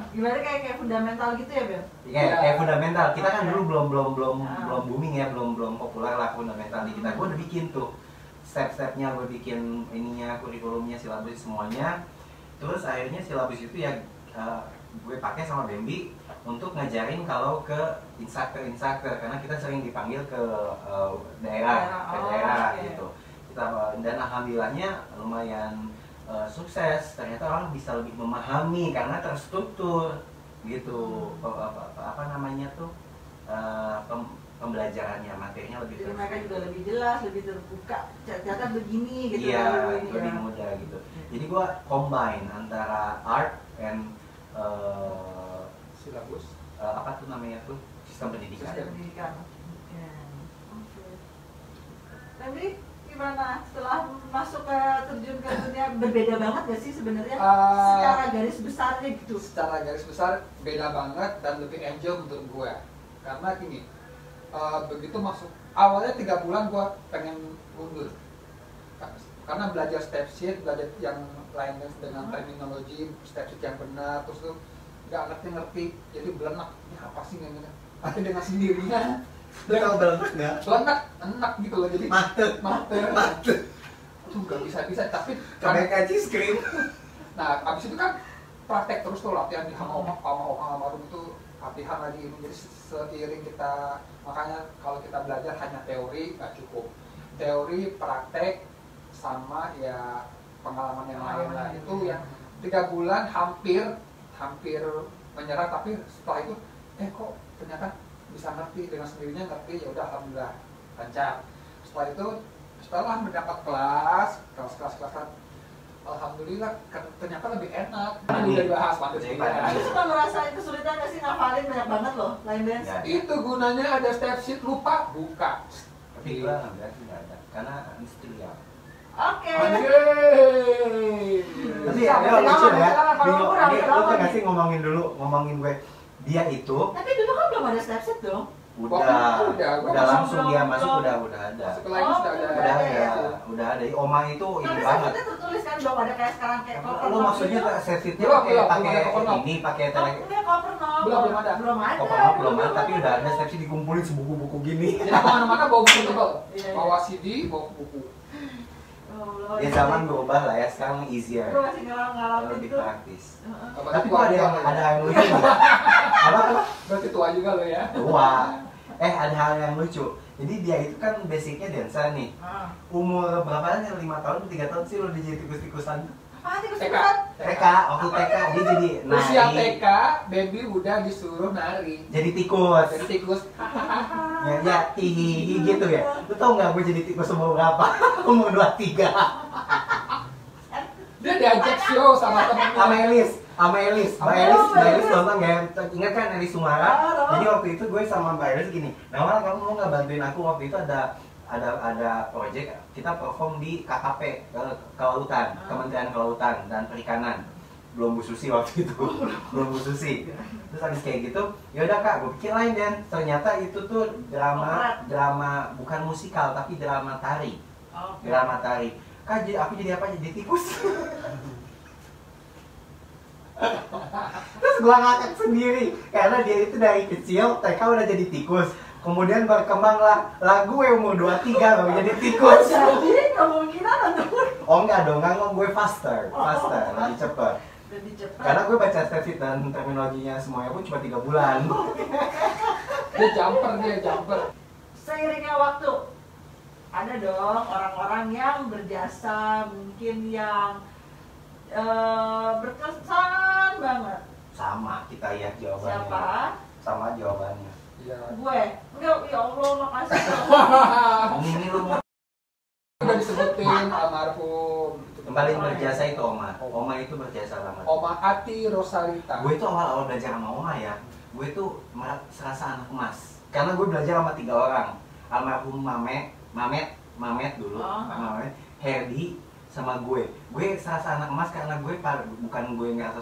[SPEAKER 1] Gimana kayak fundamental gitu ya, Bel?
[SPEAKER 3] Kayak fundamental. Kita kan dulu belum booming ya, belum populer lah fundamental di kita. Gue udah bikin tuh step-stepnya, gue bikin ininya, kurikulumnya, silabus semuanya. Terus akhirnya silabus itu ya gue pakai sama Bambi untuk ngajarin kalau ke instructor, karena kita sering dipanggil ke daerah gitu. Dan alhamdulillahnya lumayan sukses. Ternyata orang bisa lebih memahami karena terstruktur gitu. Apa namanya tuh, pembelajarannya, materinya lebih
[SPEAKER 1] terstruktur. Jadi mereka juga lebih jelas, lebih terbuka. Ternyata begini gitu.
[SPEAKER 3] Iya, lebih mudah gitu. Jadi gua combine antara art and
[SPEAKER 2] silabus.
[SPEAKER 3] apa tuh namanya tuh, sistem pendidikan.
[SPEAKER 1] Oke. Tapi gimana setelah masuk ke terjun ke dunia, berbeda banget gak sih sebenarnya secara garis besarnya gitu?
[SPEAKER 2] Secara garis besar beda banget dan lebih enjoy menurut gue. Karena gini, begitu masuk awalnya 3 bulan gue pengen mundur. Karena belajar step sheet, belajar yang line dance dengan terminologi step sheet yang benar, terus tuh nggak ngerti, jadi belenak. Ini apa sih ini? tapi dengan sendirinya
[SPEAKER 3] Lu tau belenak nggak?
[SPEAKER 2] enak gitu loh, jadi
[SPEAKER 3] Mate.
[SPEAKER 2] tuh nggak bisa tapi
[SPEAKER 3] Kayak kaji screen.
[SPEAKER 2] nah abis itu kan praktek terus tuh latihan di sama almarhum itu latihan lagi ini, jadi seiring kita, makanya kalau kita belajar hanya teori nggak cukup, teori praktek sama ya pengalaman yang lain lah. Itu yang 3 bulan hampir menyerah, tapi setelah itu kok ternyata bisa ngerti, dengan sendirinya ngerti, ya udah alhamdulillah lancar. Setelah itu setelah mendapat kelas alhamdulillah ternyata lebih enak. Kan udah dibahas pandemi.
[SPEAKER 1] Lu suka ngerasain kesulitan nggak sih ngafalin banyak banget loh line dance?
[SPEAKER 3] Ya.
[SPEAKER 2] Itu gunanya ada step sheet, lupa buka.
[SPEAKER 3] Tapi gua nggak ada karena istilah.
[SPEAKER 1] Oke.
[SPEAKER 3] Tapi
[SPEAKER 1] Bisa,
[SPEAKER 3] ya lucu ya.
[SPEAKER 1] kalau kurang,
[SPEAKER 3] Lu
[SPEAKER 1] kenapa
[SPEAKER 3] nggak
[SPEAKER 1] nih?
[SPEAKER 3] sih ngomongin gue dia itu
[SPEAKER 1] Tapi dulu kan belum ada step set dong.
[SPEAKER 2] Udah,
[SPEAKER 3] udah langsung dia masuk udah ada.
[SPEAKER 2] Setelah ini sudah ada.
[SPEAKER 3] Udah ada. Oma itu ini
[SPEAKER 1] Tapi
[SPEAKER 3] banget.
[SPEAKER 1] setnya tertulis kan belum ada kayak sekarang kayak cover
[SPEAKER 3] Lu
[SPEAKER 1] knob
[SPEAKER 3] maksudnya
[SPEAKER 1] gitu.
[SPEAKER 3] sesitnya
[SPEAKER 2] Belum,
[SPEAKER 3] pakai
[SPEAKER 2] belum
[SPEAKER 3] pakai
[SPEAKER 2] ada cover knob.
[SPEAKER 3] ini pakai
[SPEAKER 1] Oh,
[SPEAKER 3] tele
[SPEAKER 1] enggak cover knob.
[SPEAKER 2] Belum ada.
[SPEAKER 1] Belum ada.
[SPEAKER 3] cover knob belum ada, tapi udah ada stepsi dikumpulin sebuku-buku gini.
[SPEAKER 2] Jadi kemana-mana bawa buku tebal,
[SPEAKER 1] Iya, iya.
[SPEAKER 2] bawa CD, bawa buku.
[SPEAKER 1] Oh,
[SPEAKER 3] Ya zaman berubah lah ya, sekarang easier.
[SPEAKER 1] Gue masih ngalamin
[SPEAKER 3] Lebih
[SPEAKER 1] itu.
[SPEAKER 3] praktis.
[SPEAKER 1] Heeh.
[SPEAKER 3] Tapi kok ada yang lucu nih. Apa?
[SPEAKER 2] Berarti tua juga lo ya.
[SPEAKER 3] Tua. Ada hal yang lucu. Jadi dia itu kan basicnya dancer nih.
[SPEAKER 1] Ah.
[SPEAKER 3] Umur berapa kan? 5 tahun, 3 tahun sih lo jadi tikus-tikusan.
[SPEAKER 1] Apaan sih
[SPEAKER 2] TK.
[SPEAKER 1] kesulitan?
[SPEAKER 3] TK, waktu TK dia jadi
[SPEAKER 2] Usia
[SPEAKER 3] nari.
[SPEAKER 2] TK, baby udah disuruh nari.
[SPEAKER 3] Jadi tikus.
[SPEAKER 2] Jadi tikus.
[SPEAKER 3] Ya, hihihi gitu ya. Lu tau nggak gue jadi tikus umur berapa? Umur 23.
[SPEAKER 2] Dia diajak show sama temennya.
[SPEAKER 3] Sama Elis Mbak Elis nonton nggak? Ingat kan Elis Sumara?
[SPEAKER 1] Tahu.
[SPEAKER 3] Jadi waktu itu gue sama Mbak Elis gini, Nawal kamu mau nggak bantuin aku? Waktu itu ada project kita perform di KKP Kelautan, Kementerian Kelautan dan Perikanan. Belum Bu Susi waktu itu, belum Bu Susi. Terus habis kayak gitu, ya udah Kak, gue bikin lain dan ternyata itu tuh drama bukan musikal tapi drama tari.
[SPEAKER 1] Oke.
[SPEAKER 3] Drama tari. Kak, aku jadi apa? Jadi tikus. Terus gua ngakak sendiri karena dia itu dari kecil TK udah jadi tikus, kemudian berkembang lah lagu gue umur 23 baru jadi tikus.
[SPEAKER 1] Jadi kemungkinan untuk
[SPEAKER 3] Enggak dong, nggak gue faster, lebih cepet.
[SPEAKER 1] lebih cepat.
[SPEAKER 3] Karena gue baca statistik dan terminologinya semuanya pun cuma 3 bulan.
[SPEAKER 2] Dia jumper.
[SPEAKER 1] Seiringnya waktu ada dong orang-orang yang berjasa, mungkin yang berkesan banget.
[SPEAKER 3] Sama kita ya jawabannya.
[SPEAKER 1] Siapa?
[SPEAKER 3] Sama jawabannya.
[SPEAKER 2] Iya.
[SPEAKER 1] Gue. Enggak, ya Allah makasih.
[SPEAKER 3] Ini lu mau
[SPEAKER 2] Udah disebutin almarhum.
[SPEAKER 3] yang paling berjasa itu Oma. Oma itu berjasa banget.
[SPEAKER 2] Oma Ati Rosalita.
[SPEAKER 3] Gue itu awal-awal belajar sama Oma ya, gue tuh serasa anak emas. Karena gue belajar sama 3 orang, almarhum Mamet dulu, Mamet, Herdi, sama gue. Gue serasa anak emas karena gue bukan gue ngerasa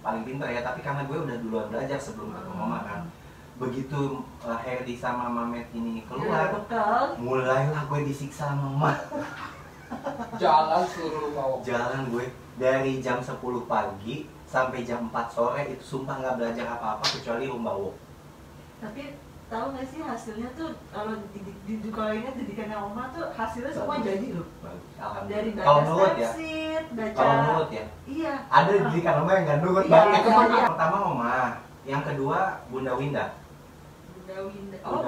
[SPEAKER 3] paling pintar ya, tapi karena gue udah duluan belajar sebelum ketemu Oma kan. Begitu Herdi sama Mamet ini keluar, mulailah gue disiksa sama Oma.
[SPEAKER 2] Jalan seluruh bawah.
[SPEAKER 3] Jalan gue dari jam 10 pagi sampai jam 4 sore itu sumpah nggak belajar apa-apa kecuali rumbawo.
[SPEAKER 1] Tapi tahu nggak sih hasilnya tuh kalau kalau ingat didikannya Oma tuh hasilnya semua jadi loh. Dari
[SPEAKER 3] Kalau
[SPEAKER 1] baca
[SPEAKER 3] nurut ya,
[SPEAKER 1] stepsit, baca.
[SPEAKER 3] kalau nurut ya,
[SPEAKER 1] Iya.
[SPEAKER 3] ada didikan Oma yang nggak nurut
[SPEAKER 1] Iya,
[SPEAKER 3] banget.
[SPEAKER 1] iya.
[SPEAKER 3] Pertama Oma, yang kedua Bunda Winda.
[SPEAKER 1] Bunda Winda. Oh,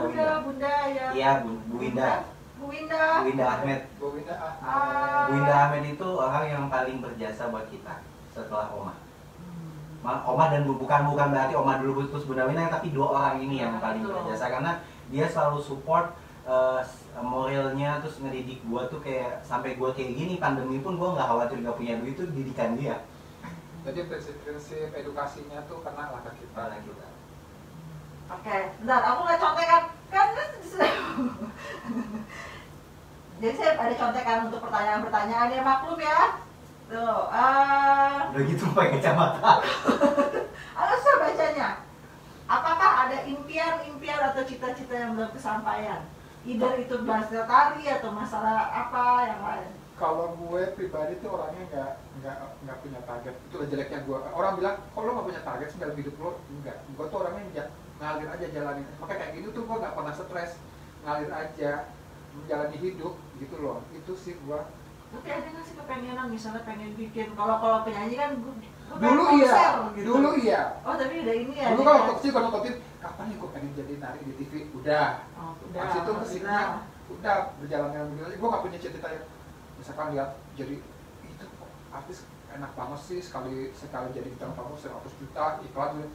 [SPEAKER 1] Bunda ya.
[SPEAKER 3] Iya, Bu Winda.
[SPEAKER 1] Bu Winda.
[SPEAKER 3] Bu Winda Ahmed.
[SPEAKER 2] Bu Winda
[SPEAKER 1] Ah.
[SPEAKER 3] Bu Winda Ahmed itu orang yang paling berjasa buat kita setelah Oma. Oma dan bukan berarti Oma dulu terus Bunda Winda, tapi 2 orang ini yang paling berjasa karena dia selalu support moralnya, terus ngedidik gua tuh kayak sampai gua kayak gini pandemi pun gua nggak khawatir nggak punya duit, itu didikan dia.
[SPEAKER 2] Jadi prinsip edukasinya tuh kena lah ke kita.
[SPEAKER 1] Oke, bentar, aku nggak contekan kan. Jadi saya ada contekan untuk pertanyaan-pertanyaan yang maklum ya. Tuh,
[SPEAKER 3] Udah gitu pakai kacamata.
[SPEAKER 1] susah bacanya. Apakah ada impian atau cita-cita yang belum kesampaian? Either itu bahasa tari atau masalah apa yang lain.
[SPEAKER 2] Kalau gue pribadi tuh orangnya nggak punya target. Itulah jeleknya gue. Orang bilang, kalau lo nggak punya target sih dalam hidup lo, enggak. Gue tuh orangnya ngalir aja jalanin. Makanya kayak gitu tuh gue nggak pernah stres, ngalir aja menjalani hidup gitu loh. Itu sih gue.
[SPEAKER 1] Tapi ada nggak sih kepengenan misalnya pengen bikin, kalau penyanyi kan gue
[SPEAKER 2] dulu
[SPEAKER 1] konser,
[SPEAKER 2] iya
[SPEAKER 1] gitu.
[SPEAKER 2] Dulu iya.
[SPEAKER 1] Oh tapi udah ini ya,
[SPEAKER 2] dulu kalau waktu kecil gue nonton kapan nih gue pengen jadi nari di TV, udah.
[SPEAKER 1] Udah
[SPEAKER 2] habis itu musiknya udah berjalan dengan begitu aja. Gue gak punya cita-cita ya misalkan lihat jadi itu artis enak banget sih, sekali jadi bintang tamu 100 juta iklan gitu.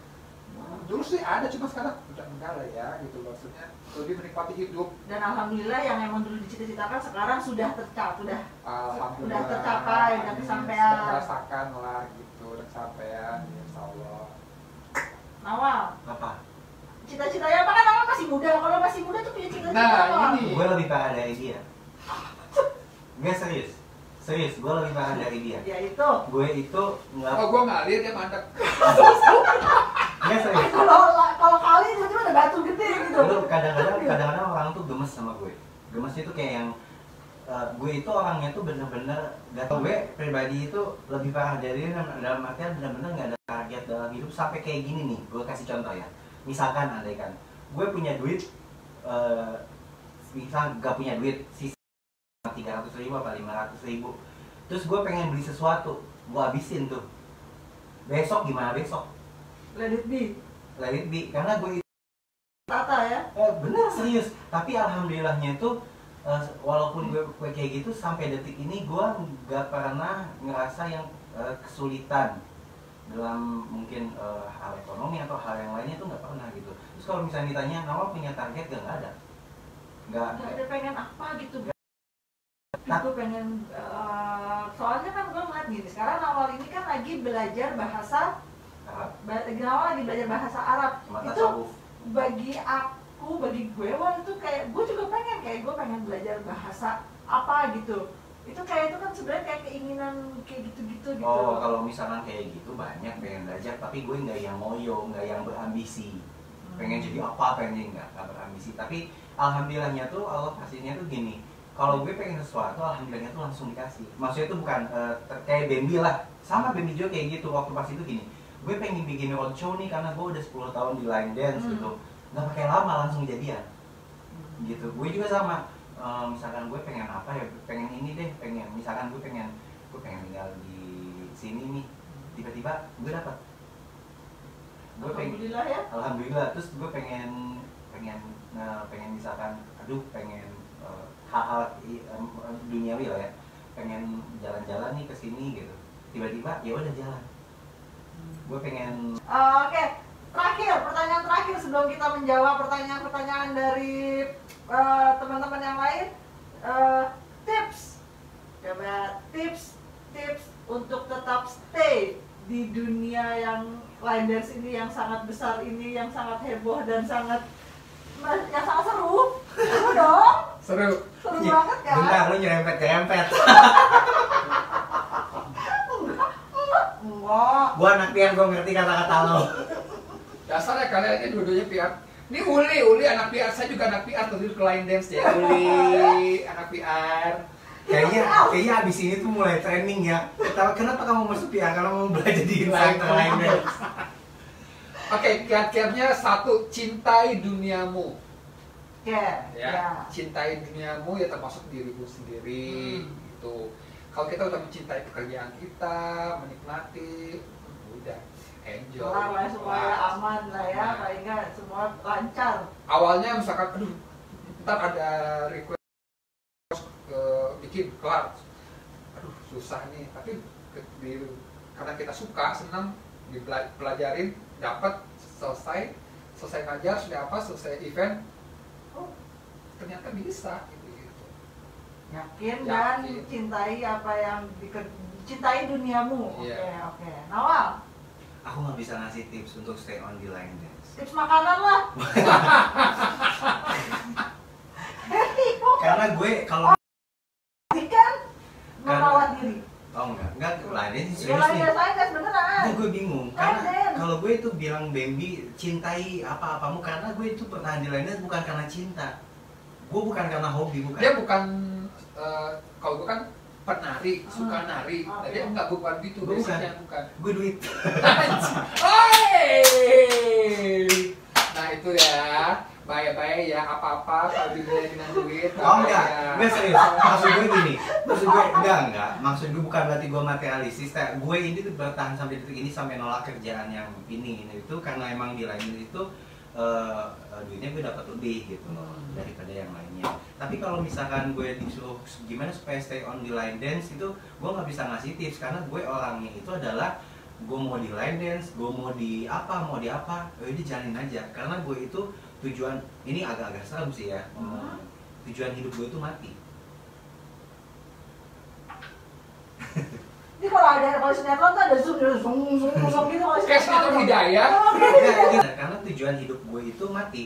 [SPEAKER 2] Dulu sih ada, cuma sekarang udah enggak lah ya gitu loh. Maksudnya lebih menikmati hidup.
[SPEAKER 1] Dan alhamdulillah yang emang dulu dicita-citakan sekarang sudah tercapai,
[SPEAKER 2] alhamdulillah,
[SPEAKER 1] udah tercapai, udah kesampaian.
[SPEAKER 2] Sudah merasakan lah gitu, udah kesampaian, insya Allah.
[SPEAKER 1] Nawal,
[SPEAKER 3] Apa?
[SPEAKER 1] cita-citanya apa? Kan Nawal masih muda, kalau masih muda tuh punya cita-cita
[SPEAKER 2] Nah,
[SPEAKER 1] apa?
[SPEAKER 2] ini.
[SPEAKER 3] Gue lebih parah dari dia. Nggak serius, gue lebih parah dari dia.
[SPEAKER 1] Ya itu.
[SPEAKER 3] Gue itu nggak.
[SPEAKER 2] Oh, gue ngalir, dia mandek.
[SPEAKER 3] Nggak serius.
[SPEAKER 1] Kalau kali itu ada batu gede gitu.
[SPEAKER 3] Lu kadang-kadang orang tuh gemes sama gue. Gemesnya tuh kayak yang gue itu orangnya tuh bener-bener gak tau, gue pribadi itu lebih parah dari dia dalam artian bener-bener gak ada target dalam hidup sampai kayak gini nih. Gue kasih contoh ya. Misalkan andaikan gue punya duit, misal gak punya duit sisa 300.000 apa 500.000, terus gue pengen beli sesuatu, gue habisin tuh. Besok gimana besok?
[SPEAKER 1] Let it be.
[SPEAKER 3] Karena gue
[SPEAKER 1] Tata ya.
[SPEAKER 3] bener serius. Tapi alhamdulillahnya itu walaupun gue kayak gitu sampai detik ini gue gak pernah ngerasa yang kesulitan dalam mungkin hal ekonomi atau hal yang lainnya tuh nggak pernah gitu. Terus kalau misalnya ditanya Nawal punya target gak ada. Nggak
[SPEAKER 1] Ada pengen apa gitu. Aku pengen soalnya kan gue ngeliat gini, sekarang Nawal ini kan lagi belajar bahasa Arab. Nawal lagi belajar bahasa Arab. Itu bagi gue wah itu kayak gue juga pengen, gue pengen belajar bahasa apa gitu. Itu kayak itu kan sebenarnya kayak keinginan kayak gitu-gitu gitu.
[SPEAKER 3] Oh, kalau misalkan kayak gitu banyak pengen belajar, tapi gue nggak yang ngoyo, nggak yang berambisi. Pengen jadi apa, pengen nggak berambisi. Tapi alhamdulillahnya tuh Allah kasihnya tuh gini. Kalau gue pengen sesuatu, alhamdulillahnya tuh langsung dikasih. Maksudnya itu bukan kayak Bambi lah. Sama Bambi juga kayak gitu waktu pas itu gini. Gue pengen bikin roadshow nih karena gue udah 10 tahun di line dance gitu. Nggak pakai lama langsung jadian. Gitu. Gue juga sama. Misalkan gue pengen apa ya, pengen ini deh, misalkan gue pengen tinggal di sini nih, tiba-tiba gue dapat.
[SPEAKER 1] Alhamdulillah ya.
[SPEAKER 3] Alhamdulillah. Terus gue pengen misalkan, pengen hal-hal duniawi lah ya, pengen jalan-jalan nih ke sini gitu, tiba-tiba ya udah jalan. Gue pengen.
[SPEAKER 1] Oke. Pertanyaan terakhir sebelum kita menjawab pertanyaan-pertanyaan dari teman-teman yang lain. Tips untuk tetap stay di dunia yang line dance ini, yang sangat besar ini, yang sangat heboh dan sangat seru. Seru dong. Seru banget kan?
[SPEAKER 3] Bentar, lu nyerempet.
[SPEAKER 1] Enggak.
[SPEAKER 3] Gua anak pian, gua ngerti kata-kata lo.
[SPEAKER 2] Dasarnya kalian ini dua-duanya PR. Ini Uli anak PR, saya juga anak PR terus ke line dance ya. Uli anak PR.
[SPEAKER 3] Kayaknya abis ini tuh mulai training ya. Kenapa kamu masuk PR? Karena mau belajar di line dance.
[SPEAKER 2] Oke, kiat-kiatnya 1, cintai duniamu.
[SPEAKER 1] Ya.
[SPEAKER 2] Cintai duniamu ya termasuk dirimu sendiri gitu. Kalau kita udah mencintai pekerjaan kita, menikmati, udah enjoy.
[SPEAKER 1] Semuanya aman lah ya, paling nggak semua lancar.
[SPEAKER 2] Awalnya misalkan, ntar ada request bikin kelar, susah nih. Tapi karena kita suka, senang, dipelajarin, dapat, selesai ngajar, selesai event, ternyata bisa gitu.
[SPEAKER 1] Yakin dan cintai apa yang cintai duniamu. Oke. Nawal,
[SPEAKER 3] aku nggak bisa ngasih tips untuk stay on di line dance.
[SPEAKER 1] tips makanan lah.
[SPEAKER 3] Karena gue kalau
[SPEAKER 1] kan merawat diri.
[SPEAKER 3] Oh enggak line dance
[SPEAKER 1] Ya
[SPEAKER 3] serius nih.
[SPEAKER 1] saya beneran.
[SPEAKER 3] Gue bingung karena kalau gue itu bilang Bambi cintai apa-apamu, karena gue itu pernah di line dance bukan karena cinta. Gue bukan karena hobi, bukan.
[SPEAKER 2] Dia bukan kalau gue kan penari, suka nari. Tapi enggak, bukan gitu.
[SPEAKER 3] Bukan.
[SPEAKER 2] Bukan.
[SPEAKER 3] Gue duit.
[SPEAKER 2] Nah itu ya, bahaya-bahaya ya, apa-apa kalau dimulai dengan duit.
[SPEAKER 3] Oh enggak serius. Maksud gue gini, maksud gue bukan berarti gue materialistis. Gue ini tuh bertahan sampai detik ini, sampai nolak kerjaan yang ini itu karena emang di lain itu duitnya gue dapat lebih gitu daripada yang lainnya. Tapi kalau misalkan gue disuruh gimana supaya stay on di line dance itu, gue nggak bisa ngasih tips karena gue orangnya itu adalah gue mau di line dance, gue mau di apa, udah jalanin aja. Karena gue itu tujuan, ini agak-agak serem sih ya, tujuan hidup gue itu mati.
[SPEAKER 1] Ini kalau sinetron tuh ada zoom gitu kalau
[SPEAKER 2] kayak sinetron Hidayah.
[SPEAKER 3] Karena tujuan hidup gue itu mati.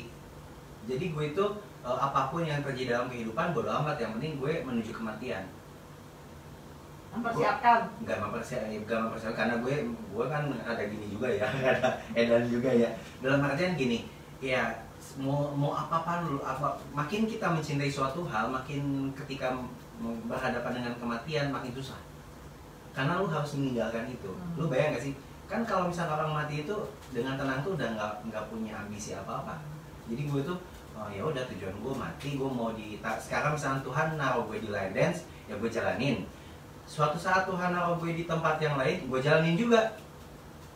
[SPEAKER 3] Jadi gue itu apapun yang terjadi dalam kehidupan bodo amat, yang penting gue menuju kematian.
[SPEAKER 1] Mempersiapkan.
[SPEAKER 3] Enggak mempersiapkan karena gue kan ada gini juga ya, ada edan juga ya. Dalam artian gini, ya mau apa lu, makin kita mencintai suatu hal, makin ketika berhadapan dengan kematian makin susah. Karena lu harus meninggalkan itu. Lu bayang gak sih? Kan kalau misalnya orang mati itu dengan tenang tuh udah nggak punya ambisi apa-apa. Jadi gue tuh ya udah, tujuan gue mati, gue mau sekarang misalnya Tuhan naruh gue di line dance, ya gue jalanin. Suatu saat Tuhan naruh gue di tempat yang lain, gue jalanin juga.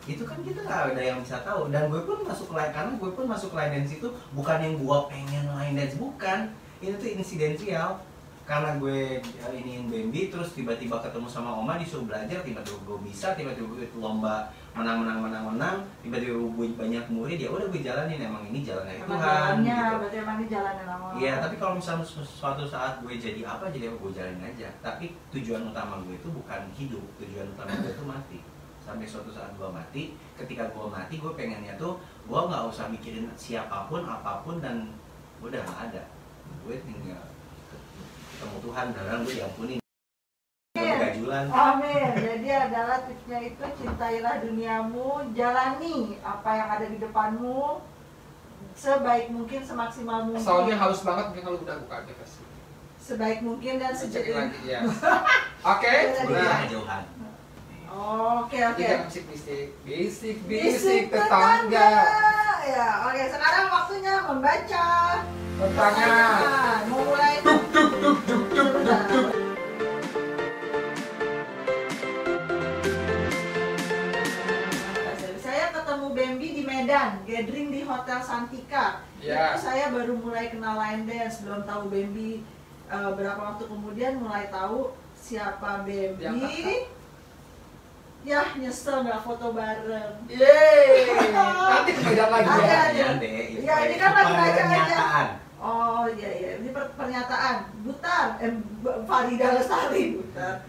[SPEAKER 3] Itu kan kita nggak ada yang bisa tahu. Dan gue pun masuk line, karena gue pun masuk line dance itu bukan yang gue pengen line dance, bukan. Ini tuh insidensial. Karena gue iniin Bambi, terus tiba-tiba ketemu sama Oma, disuruh belajar, tiba-tiba gue bisa, tiba-tiba itu lomba menang, tiba-tiba gue banyak murid, ya udah gue jalanin, emang ini jalan dari Tuhan gitu.
[SPEAKER 1] Berarti emang ini jalannya lama.
[SPEAKER 3] Iya, tapi kalau misalnya suatu saat gue jadi apa, gue jalanin aja. Tapi tujuan utama gue itu bukan hidup, tujuan utama gue itu mati. Sampai suatu saat gue mati, ketika gue mati, gue pengennya tuh gue nggak usah mikirin siapapun, apapun, dan udah nggak ada. Gue tinggal ketemu Tuhan, dan gue diampuni.
[SPEAKER 1] Amin. Jadi adalah tipsnya itu, cintailah duniamu, jalani apa yang ada di depanmu sebaik mungkin, semaksimal mungkin.
[SPEAKER 2] Soalnya halus banget, mungkin kalau udah buka aja kasih.
[SPEAKER 1] Sebaik mungkin dan
[SPEAKER 2] Cekin lagi
[SPEAKER 1] sejauh.
[SPEAKER 2] ya. Oke.
[SPEAKER 3] Nah, kejauhan.
[SPEAKER 1] Oke.
[SPEAKER 2] Jangan bisik tetangga.
[SPEAKER 1] Ya, oke. Sekarang waktunya membaca
[SPEAKER 2] pertanyaan.
[SPEAKER 1] Mau mulai.
[SPEAKER 2] Duk.
[SPEAKER 1] Bambi di Medan, gathering di Hotel Santika.
[SPEAKER 2] Yeah.
[SPEAKER 1] Itu saya baru mulai kenal line dance, belum tahu Bambi. Berapa waktu kemudian mulai tahu siapa Bambi. Ya, nyesel nggak foto bareng.
[SPEAKER 2] Yeay. Nanti beda lagi ya.
[SPEAKER 1] Ya, ini kan lagi baca aja. Oh iya, ini pernyataan. Butar, Farida Lestari. Butar.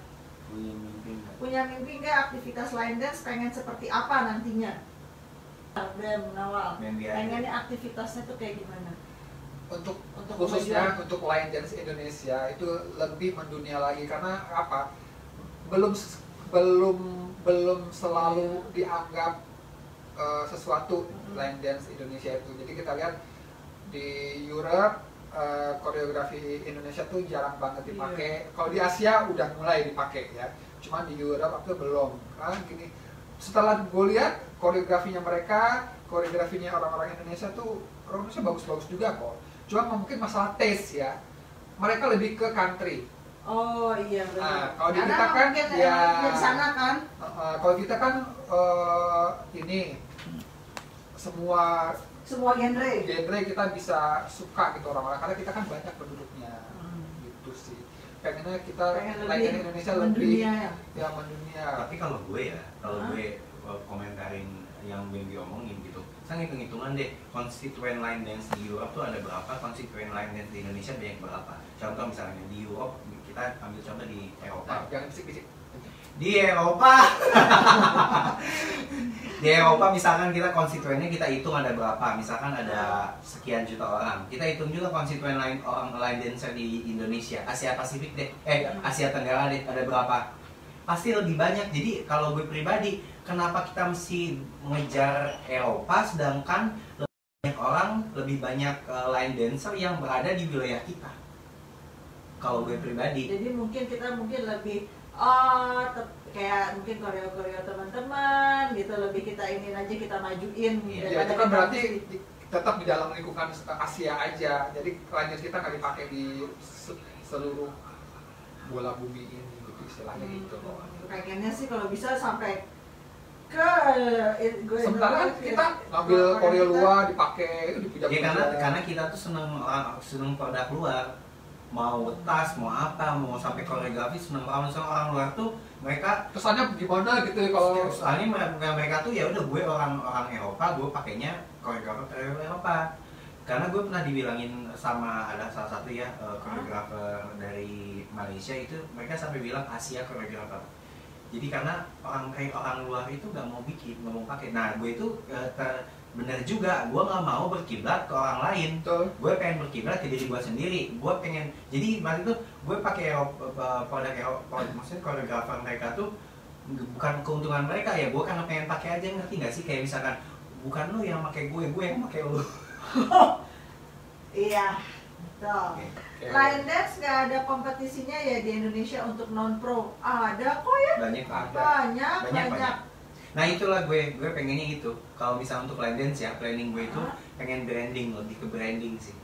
[SPEAKER 1] Punya mimpi nggak aktivitas line dance, pengen seperti apa nantinya? Nawal, pengennya aktivitasnya tuh kayak gimana?
[SPEAKER 2] Untuk khususnya untuk line dance Indonesia itu lebih mendunia lagi, karena apa? Belum selalu dianggap sesuatu line dance Indonesia itu. Jadi kita lihat di Europe koreografi Indonesia tuh jarang banget dipakai. Kalau di Asia udah mulai dipakai ya. Cuman di Europe itu belum. Gini. Setelah gue lihat koreografinya mereka, koreografinya orang-orang Indonesia tuh, orang Indonesia bagus-bagus juga kok. Cuma mungkin masalah taste ya. Mereka lebih ke country.
[SPEAKER 1] Oh iya benar.
[SPEAKER 2] Nah, kalau di kita kan ya
[SPEAKER 1] di sana kan.
[SPEAKER 2] Kalau kita kan ini semua
[SPEAKER 1] genre
[SPEAKER 2] kita bisa suka gitu orang-orang, karena kita kan banyak penduduknya. Gitu sih. Pengennya kita lain Indonesia lebih ya mendunia.
[SPEAKER 3] Tapi kalau gue komentarin yang Bambi omongin gitu, saya hitung-hitungan deh, konstituen line dance di Europe tuh ada berapa, konstituen line dance di Indonesia banyak berapa. Contoh misalnya di Europe, kita ambil contoh di Eropa.
[SPEAKER 2] Jangan bisik-bisik.
[SPEAKER 3] Di Eropa di Eropa misalkan kita konstituennya kita hitung ada berapa, misalkan ada sekian juta orang, kita hitung juga konstituen orang line dancer di Indonesia, Asia Pasifik deh, Asia Tenggara deh, ada berapa, pasti lebih banyak. Jadi kalau gue pribadi, kenapa kita mesti mengejar Eropa sedangkan lebih banyak orang, lebih banyak line dancer yang berada di wilayah kita? Kalau gue pribadi,
[SPEAKER 1] jadi mungkin kita lebih kayak mungkin koreo teman-teman gitu, lebih kita ini aja, kita majuin.
[SPEAKER 2] Ya itu kan berarti tetap di dalam lingkungan Asia aja. Jadi line dance kita nggak dipakai di seluruh bola bumi ini, gitu istilahnya gitu loh.
[SPEAKER 1] Pengennya sih kalau bisa sampai ke
[SPEAKER 2] sementara kita ngambil Korea luar dipakai itu dipuja.
[SPEAKER 3] Ya karena kita tuh seneng produk luar, mau tas, mau apa, mau sampai koreografi seneng banget. Soalnya orang luar tuh mereka
[SPEAKER 2] kesannya gimana gitu ya kalau
[SPEAKER 3] soalnya mereka tuh ya udah gue orang Eropa, gue pakainya koreografer Eropa. Karena gue pernah dibilangin sama ada salah satu ya koreografer dari Malaysia itu, mereka sampai bilang Asia koreografer. Jadi karena orang luar itu nggak mau bikin, nggak mau pakai. Nah gue itu bener juga, gue nggak mau berkiblat ke orang lain. Gue pengen berkiblat ke diri gue sendiri. Gue pengen, jadi waktu itu gue pakai produk Eropa, maksudnya koreografer mereka tuh bukan keuntungan mereka ya. Gue karena pengen pakai aja, ngerti nggak sih? Kayak misalkan bukan lo yang pakai gue yang pakai lo.
[SPEAKER 1] Iya, betul. Line dance nggak ada kompetisinya ya di Indonesia untuk non pro. Ada kok ya. Banyak.
[SPEAKER 3] Nah itulah gue pengennya itu. Kalau misalnya untuk line dance ya, planning gue itu pengen branding, lebih ke branding sih.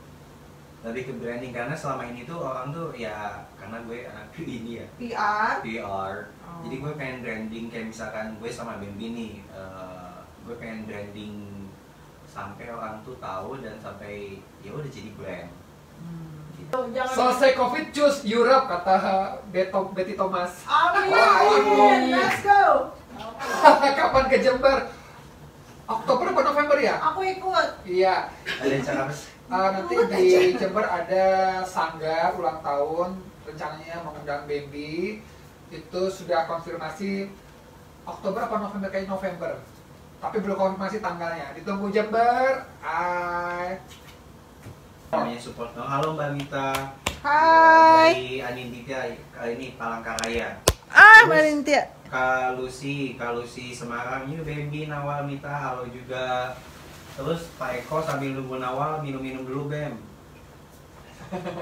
[SPEAKER 3] Lebih ke branding karena selama ini tuh orang tuh ya karena gue anak ini ya. PR. Jadi gue pengen branding kayak misalkan gue sama Bambi nih, gue pengen branding sampai orang tuh tahu dan sampai ya udah jadi brand.
[SPEAKER 2] Selesai COVID choose Europe kata Betty Thomas.
[SPEAKER 1] Amin. Let's go.
[SPEAKER 2] Kapan ke Jember? Oktober atau November ya?
[SPEAKER 1] Aku ikut.
[SPEAKER 2] Iya.
[SPEAKER 3] Ada cara
[SPEAKER 2] nanti di Jember ada sanggar ulang tahun, rencananya mengundang Baby. Itu sudah konfirmasi Oktober apa November, kayaknya November. Tapi belum konfirmasi tanggalnya. Ditunggu Jember.
[SPEAKER 3] Namanya support dong. Halo Mbak Mita.
[SPEAKER 1] Hai.
[SPEAKER 3] Dari Anindita kali ini Palangkaraya.
[SPEAKER 1] Mbak Lintia.
[SPEAKER 3] Kak Lucy Semarang. Ini Bambi, Nawal, Mita. Halo juga. Terus Pak Eko sambil nunggu Nawal minum-minum dulu Bem.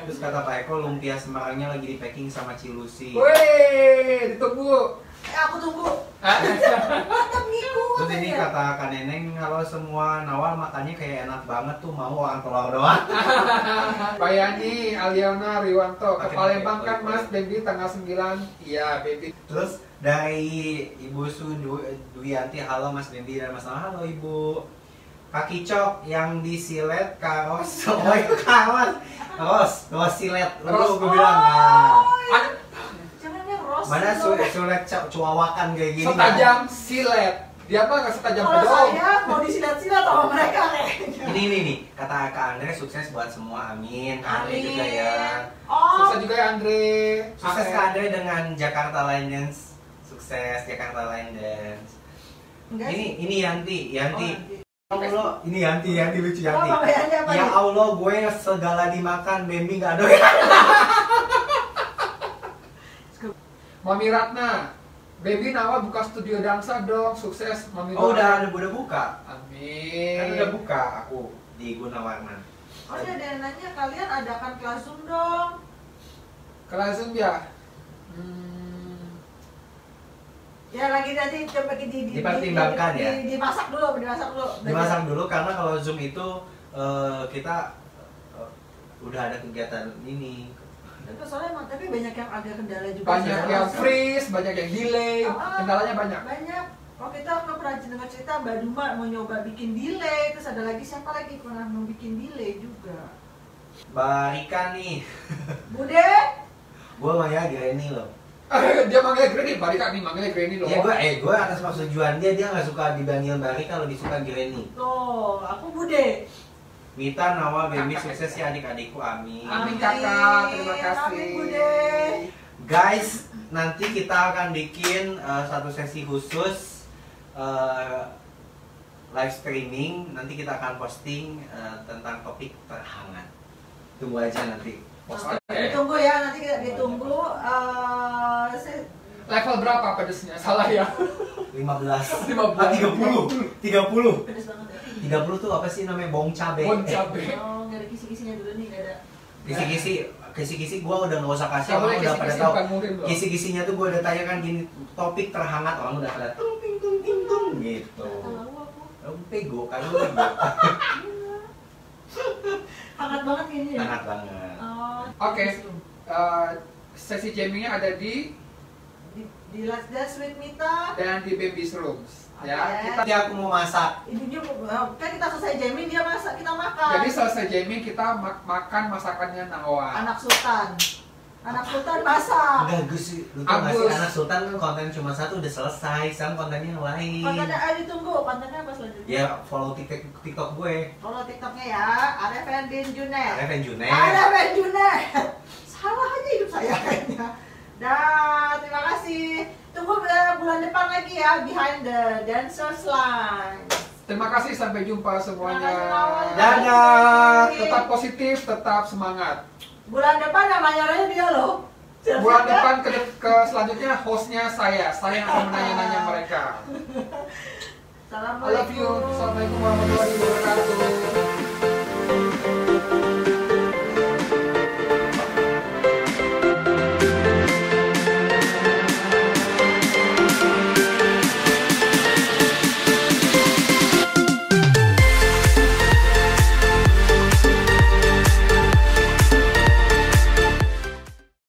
[SPEAKER 3] Terus kata Pak Eko lumpia Semarangnya lagi di packing sama Cilusi.
[SPEAKER 2] Wih, ditunggu.
[SPEAKER 1] Aku tunggu. Tetap ngikut.
[SPEAKER 3] Terus ini kata Kak Neneng, halo semua, Nawal makannya kayak enak banget tuh, mau orang telur doang.
[SPEAKER 2] Pak Yani, Aliona, Riwanto, ke Palembang kan Mas, Baby tanggal 9. Iya, Baby.
[SPEAKER 3] Terus dari Ibu Duyanti, halo Mas Baby dan Mas Nawal, halo Ibu. Kak Kicok yang di silet karos, karos silet, lu gue bilang. Mana sulet cuawakan kayak gini.
[SPEAKER 2] Setajam silet. Dia mah nggak setajam pedang.
[SPEAKER 1] Kalau saya mau disilat-silat sama mereka kayaknya.
[SPEAKER 3] Ini nih, kata Kak Andre sukses buat semua, amin. Kak Andre juga ya.
[SPEAKER 2] Sukses juga ya Andre.
[SPEAKER 3] Sukses Kak Andre dengan Jakarta Line Dance. Sukses Jakarta Line Dance. Ini Yanti. Allah, ini Yanti lucu Yanti. Ya Allah, gue segala dimakan, Bambi nggak doyan.
[SPEAKER 2] Mami Ratna, Baby Nawal buka studio dansa dong, sukses Mami.
[SPEAKER 3] Oh udah buka.
[SPEAKER 2] Amin.
[SPEAKER 3] Kan udah buka aku di Gunawarman.
[SPEAKER 1] Ada yang nanya kalian adakan kelas Zoom dong.
[SPEAKER 2] Kelas Zoom ya.
[SPEAKER 1] Ya lagi nanti coba
[SPEAKER 3] dipertimbangkan ya.
[SPEAKER 1] Dimasak dulu.
[SPEAKER 3] Dimasak dulu karena kalau Zoom itu kita udah ada kegiatan ini.
[SPEAKER 1] Soalnya emang, tapi banyak yang ada kendala juga.
[SPEAKER 2] Banyak yang freeze, banyak yang delay, kendalanya banyak.
[SPEAKER 1] Waktu itu aku pernah dengar cerita Mbak Duma mau nyoba bikin delay, terus ada lagi siapa lagi pernah mau bikin delay juga.
[SPEAKER 3] Mbak Rika nih.
[SPEAKER 1] Bude?
[SPEAKER 3] Gue mah ya Granny loh.
[SPEAKER 2] Dia manggilnya Granny, Mbak Rika nih manggilnya Granny loh.
[SPEAKER 3] Ya gue atas persetujuan dia nggak suka dipanggil Mbak Rika, lebih suka Granny.
[SPEAKER 1] Tuh, aku Bude.
[SPEAKER 3] Mita, Nawal, Baby sukses ya adik-adikku, amin.
[SPEAKER 2] Amin kakak, terima kasih.
[SPEAKER 1] Amin Bude.
[SPEAKER 3] Guys, nanti kita akan bikin satu sesi khusus live streaming. Nanti kita akan posting tentang topik terhangat. Tunggu aja nanti.
[SPEAKER 1] Ditunggu ya, nanti kita ditunggu.
[SPEAKER 2] Level berapa pedesnya? Salah ya.
[SPEAKER 3] 15. 30.
[SPEAKER 1] Pedes banget ya.
[SPEAKER 3] 30 tuh apa sih namanya? Bong cabe.
[SPEAKER 1] Oh, nggak ada kisi-kisinya dulu nih, nggak ada.
[SPEAKER 3] Kisi-kisi gue udah nggak usah kasih, orang udah pada tahu. Kisi-kisinya tuh gue udah tanya kan gini, topik terhangat, orang udah pada tung ting tung ting tung gitu. Pego kan lu.
[SPEAKER 1] Hangat banget ini ya.
[SPEAKER 3] Hangat banget.
[SPEAKER 1] Oh,
[SPEAKER 2] Oke. Sesi jammingnya ada di
[SPEAKER 1] di Let's Dance with Mita.
[SPEAKER 2] dan di Baby's Rooms. Ya,
[SPEAKER 1] Oke.
[SPEAKER 2] kita
[SPEAKER 3] Tadi aku mau masak.
[SPEAKER 1] Ini dia kan kita selesai jamming dia masak, kita makan.
[SPEAKER 2] jadi selesai jamming kita makan masakannya Nawa.
[SPEAKER 1] Anak Sultan. Anak Sultan masak.
[SPEAKER 3] Udah Gus, lu tau gak sih
[SPEAKER 2] Agus.
[SPEAKER 3] anak Sultan kan konten cuma satu udah selesai, sekarang kontennya yang lain.
[SPEAKER 1] Kontennya ditunggu, kontennya apa selanjutnya?
[SPEAKER 3] Ya follow TikTok gue.
[SPEAKER 1] Kalau TikToknya ya, Arifin bin Junet.
[SPEAKER 3] Arifin Junet.
[SPEAKER 1] Arifin Junet. Salah aja hidup saya kayaknya. Dah, terima kasih. Tunggu bulan depan lagi ya, Behind the Dancers Line.
[SPEAKER 2] Terima kasih, sampai jumpa semuanya.
[SPEAKER 1] Terima kasih, Nawa.
[SPEAKER 3] Dadah.
[SPEAKER 2] Tetap positif, tetap semangat.
[SPEAKER 1] Bulan depan namanya dia loh.
[SPEAKER 2] Bulan depan ke selanjutnya hostnya saya yang akan menanya-nanya mereka. I love you.
[SPEAKER 1] Assalamualaikum.
[SPEAKER 2] Assalamualaikum warahmatullahi wabarakatuh.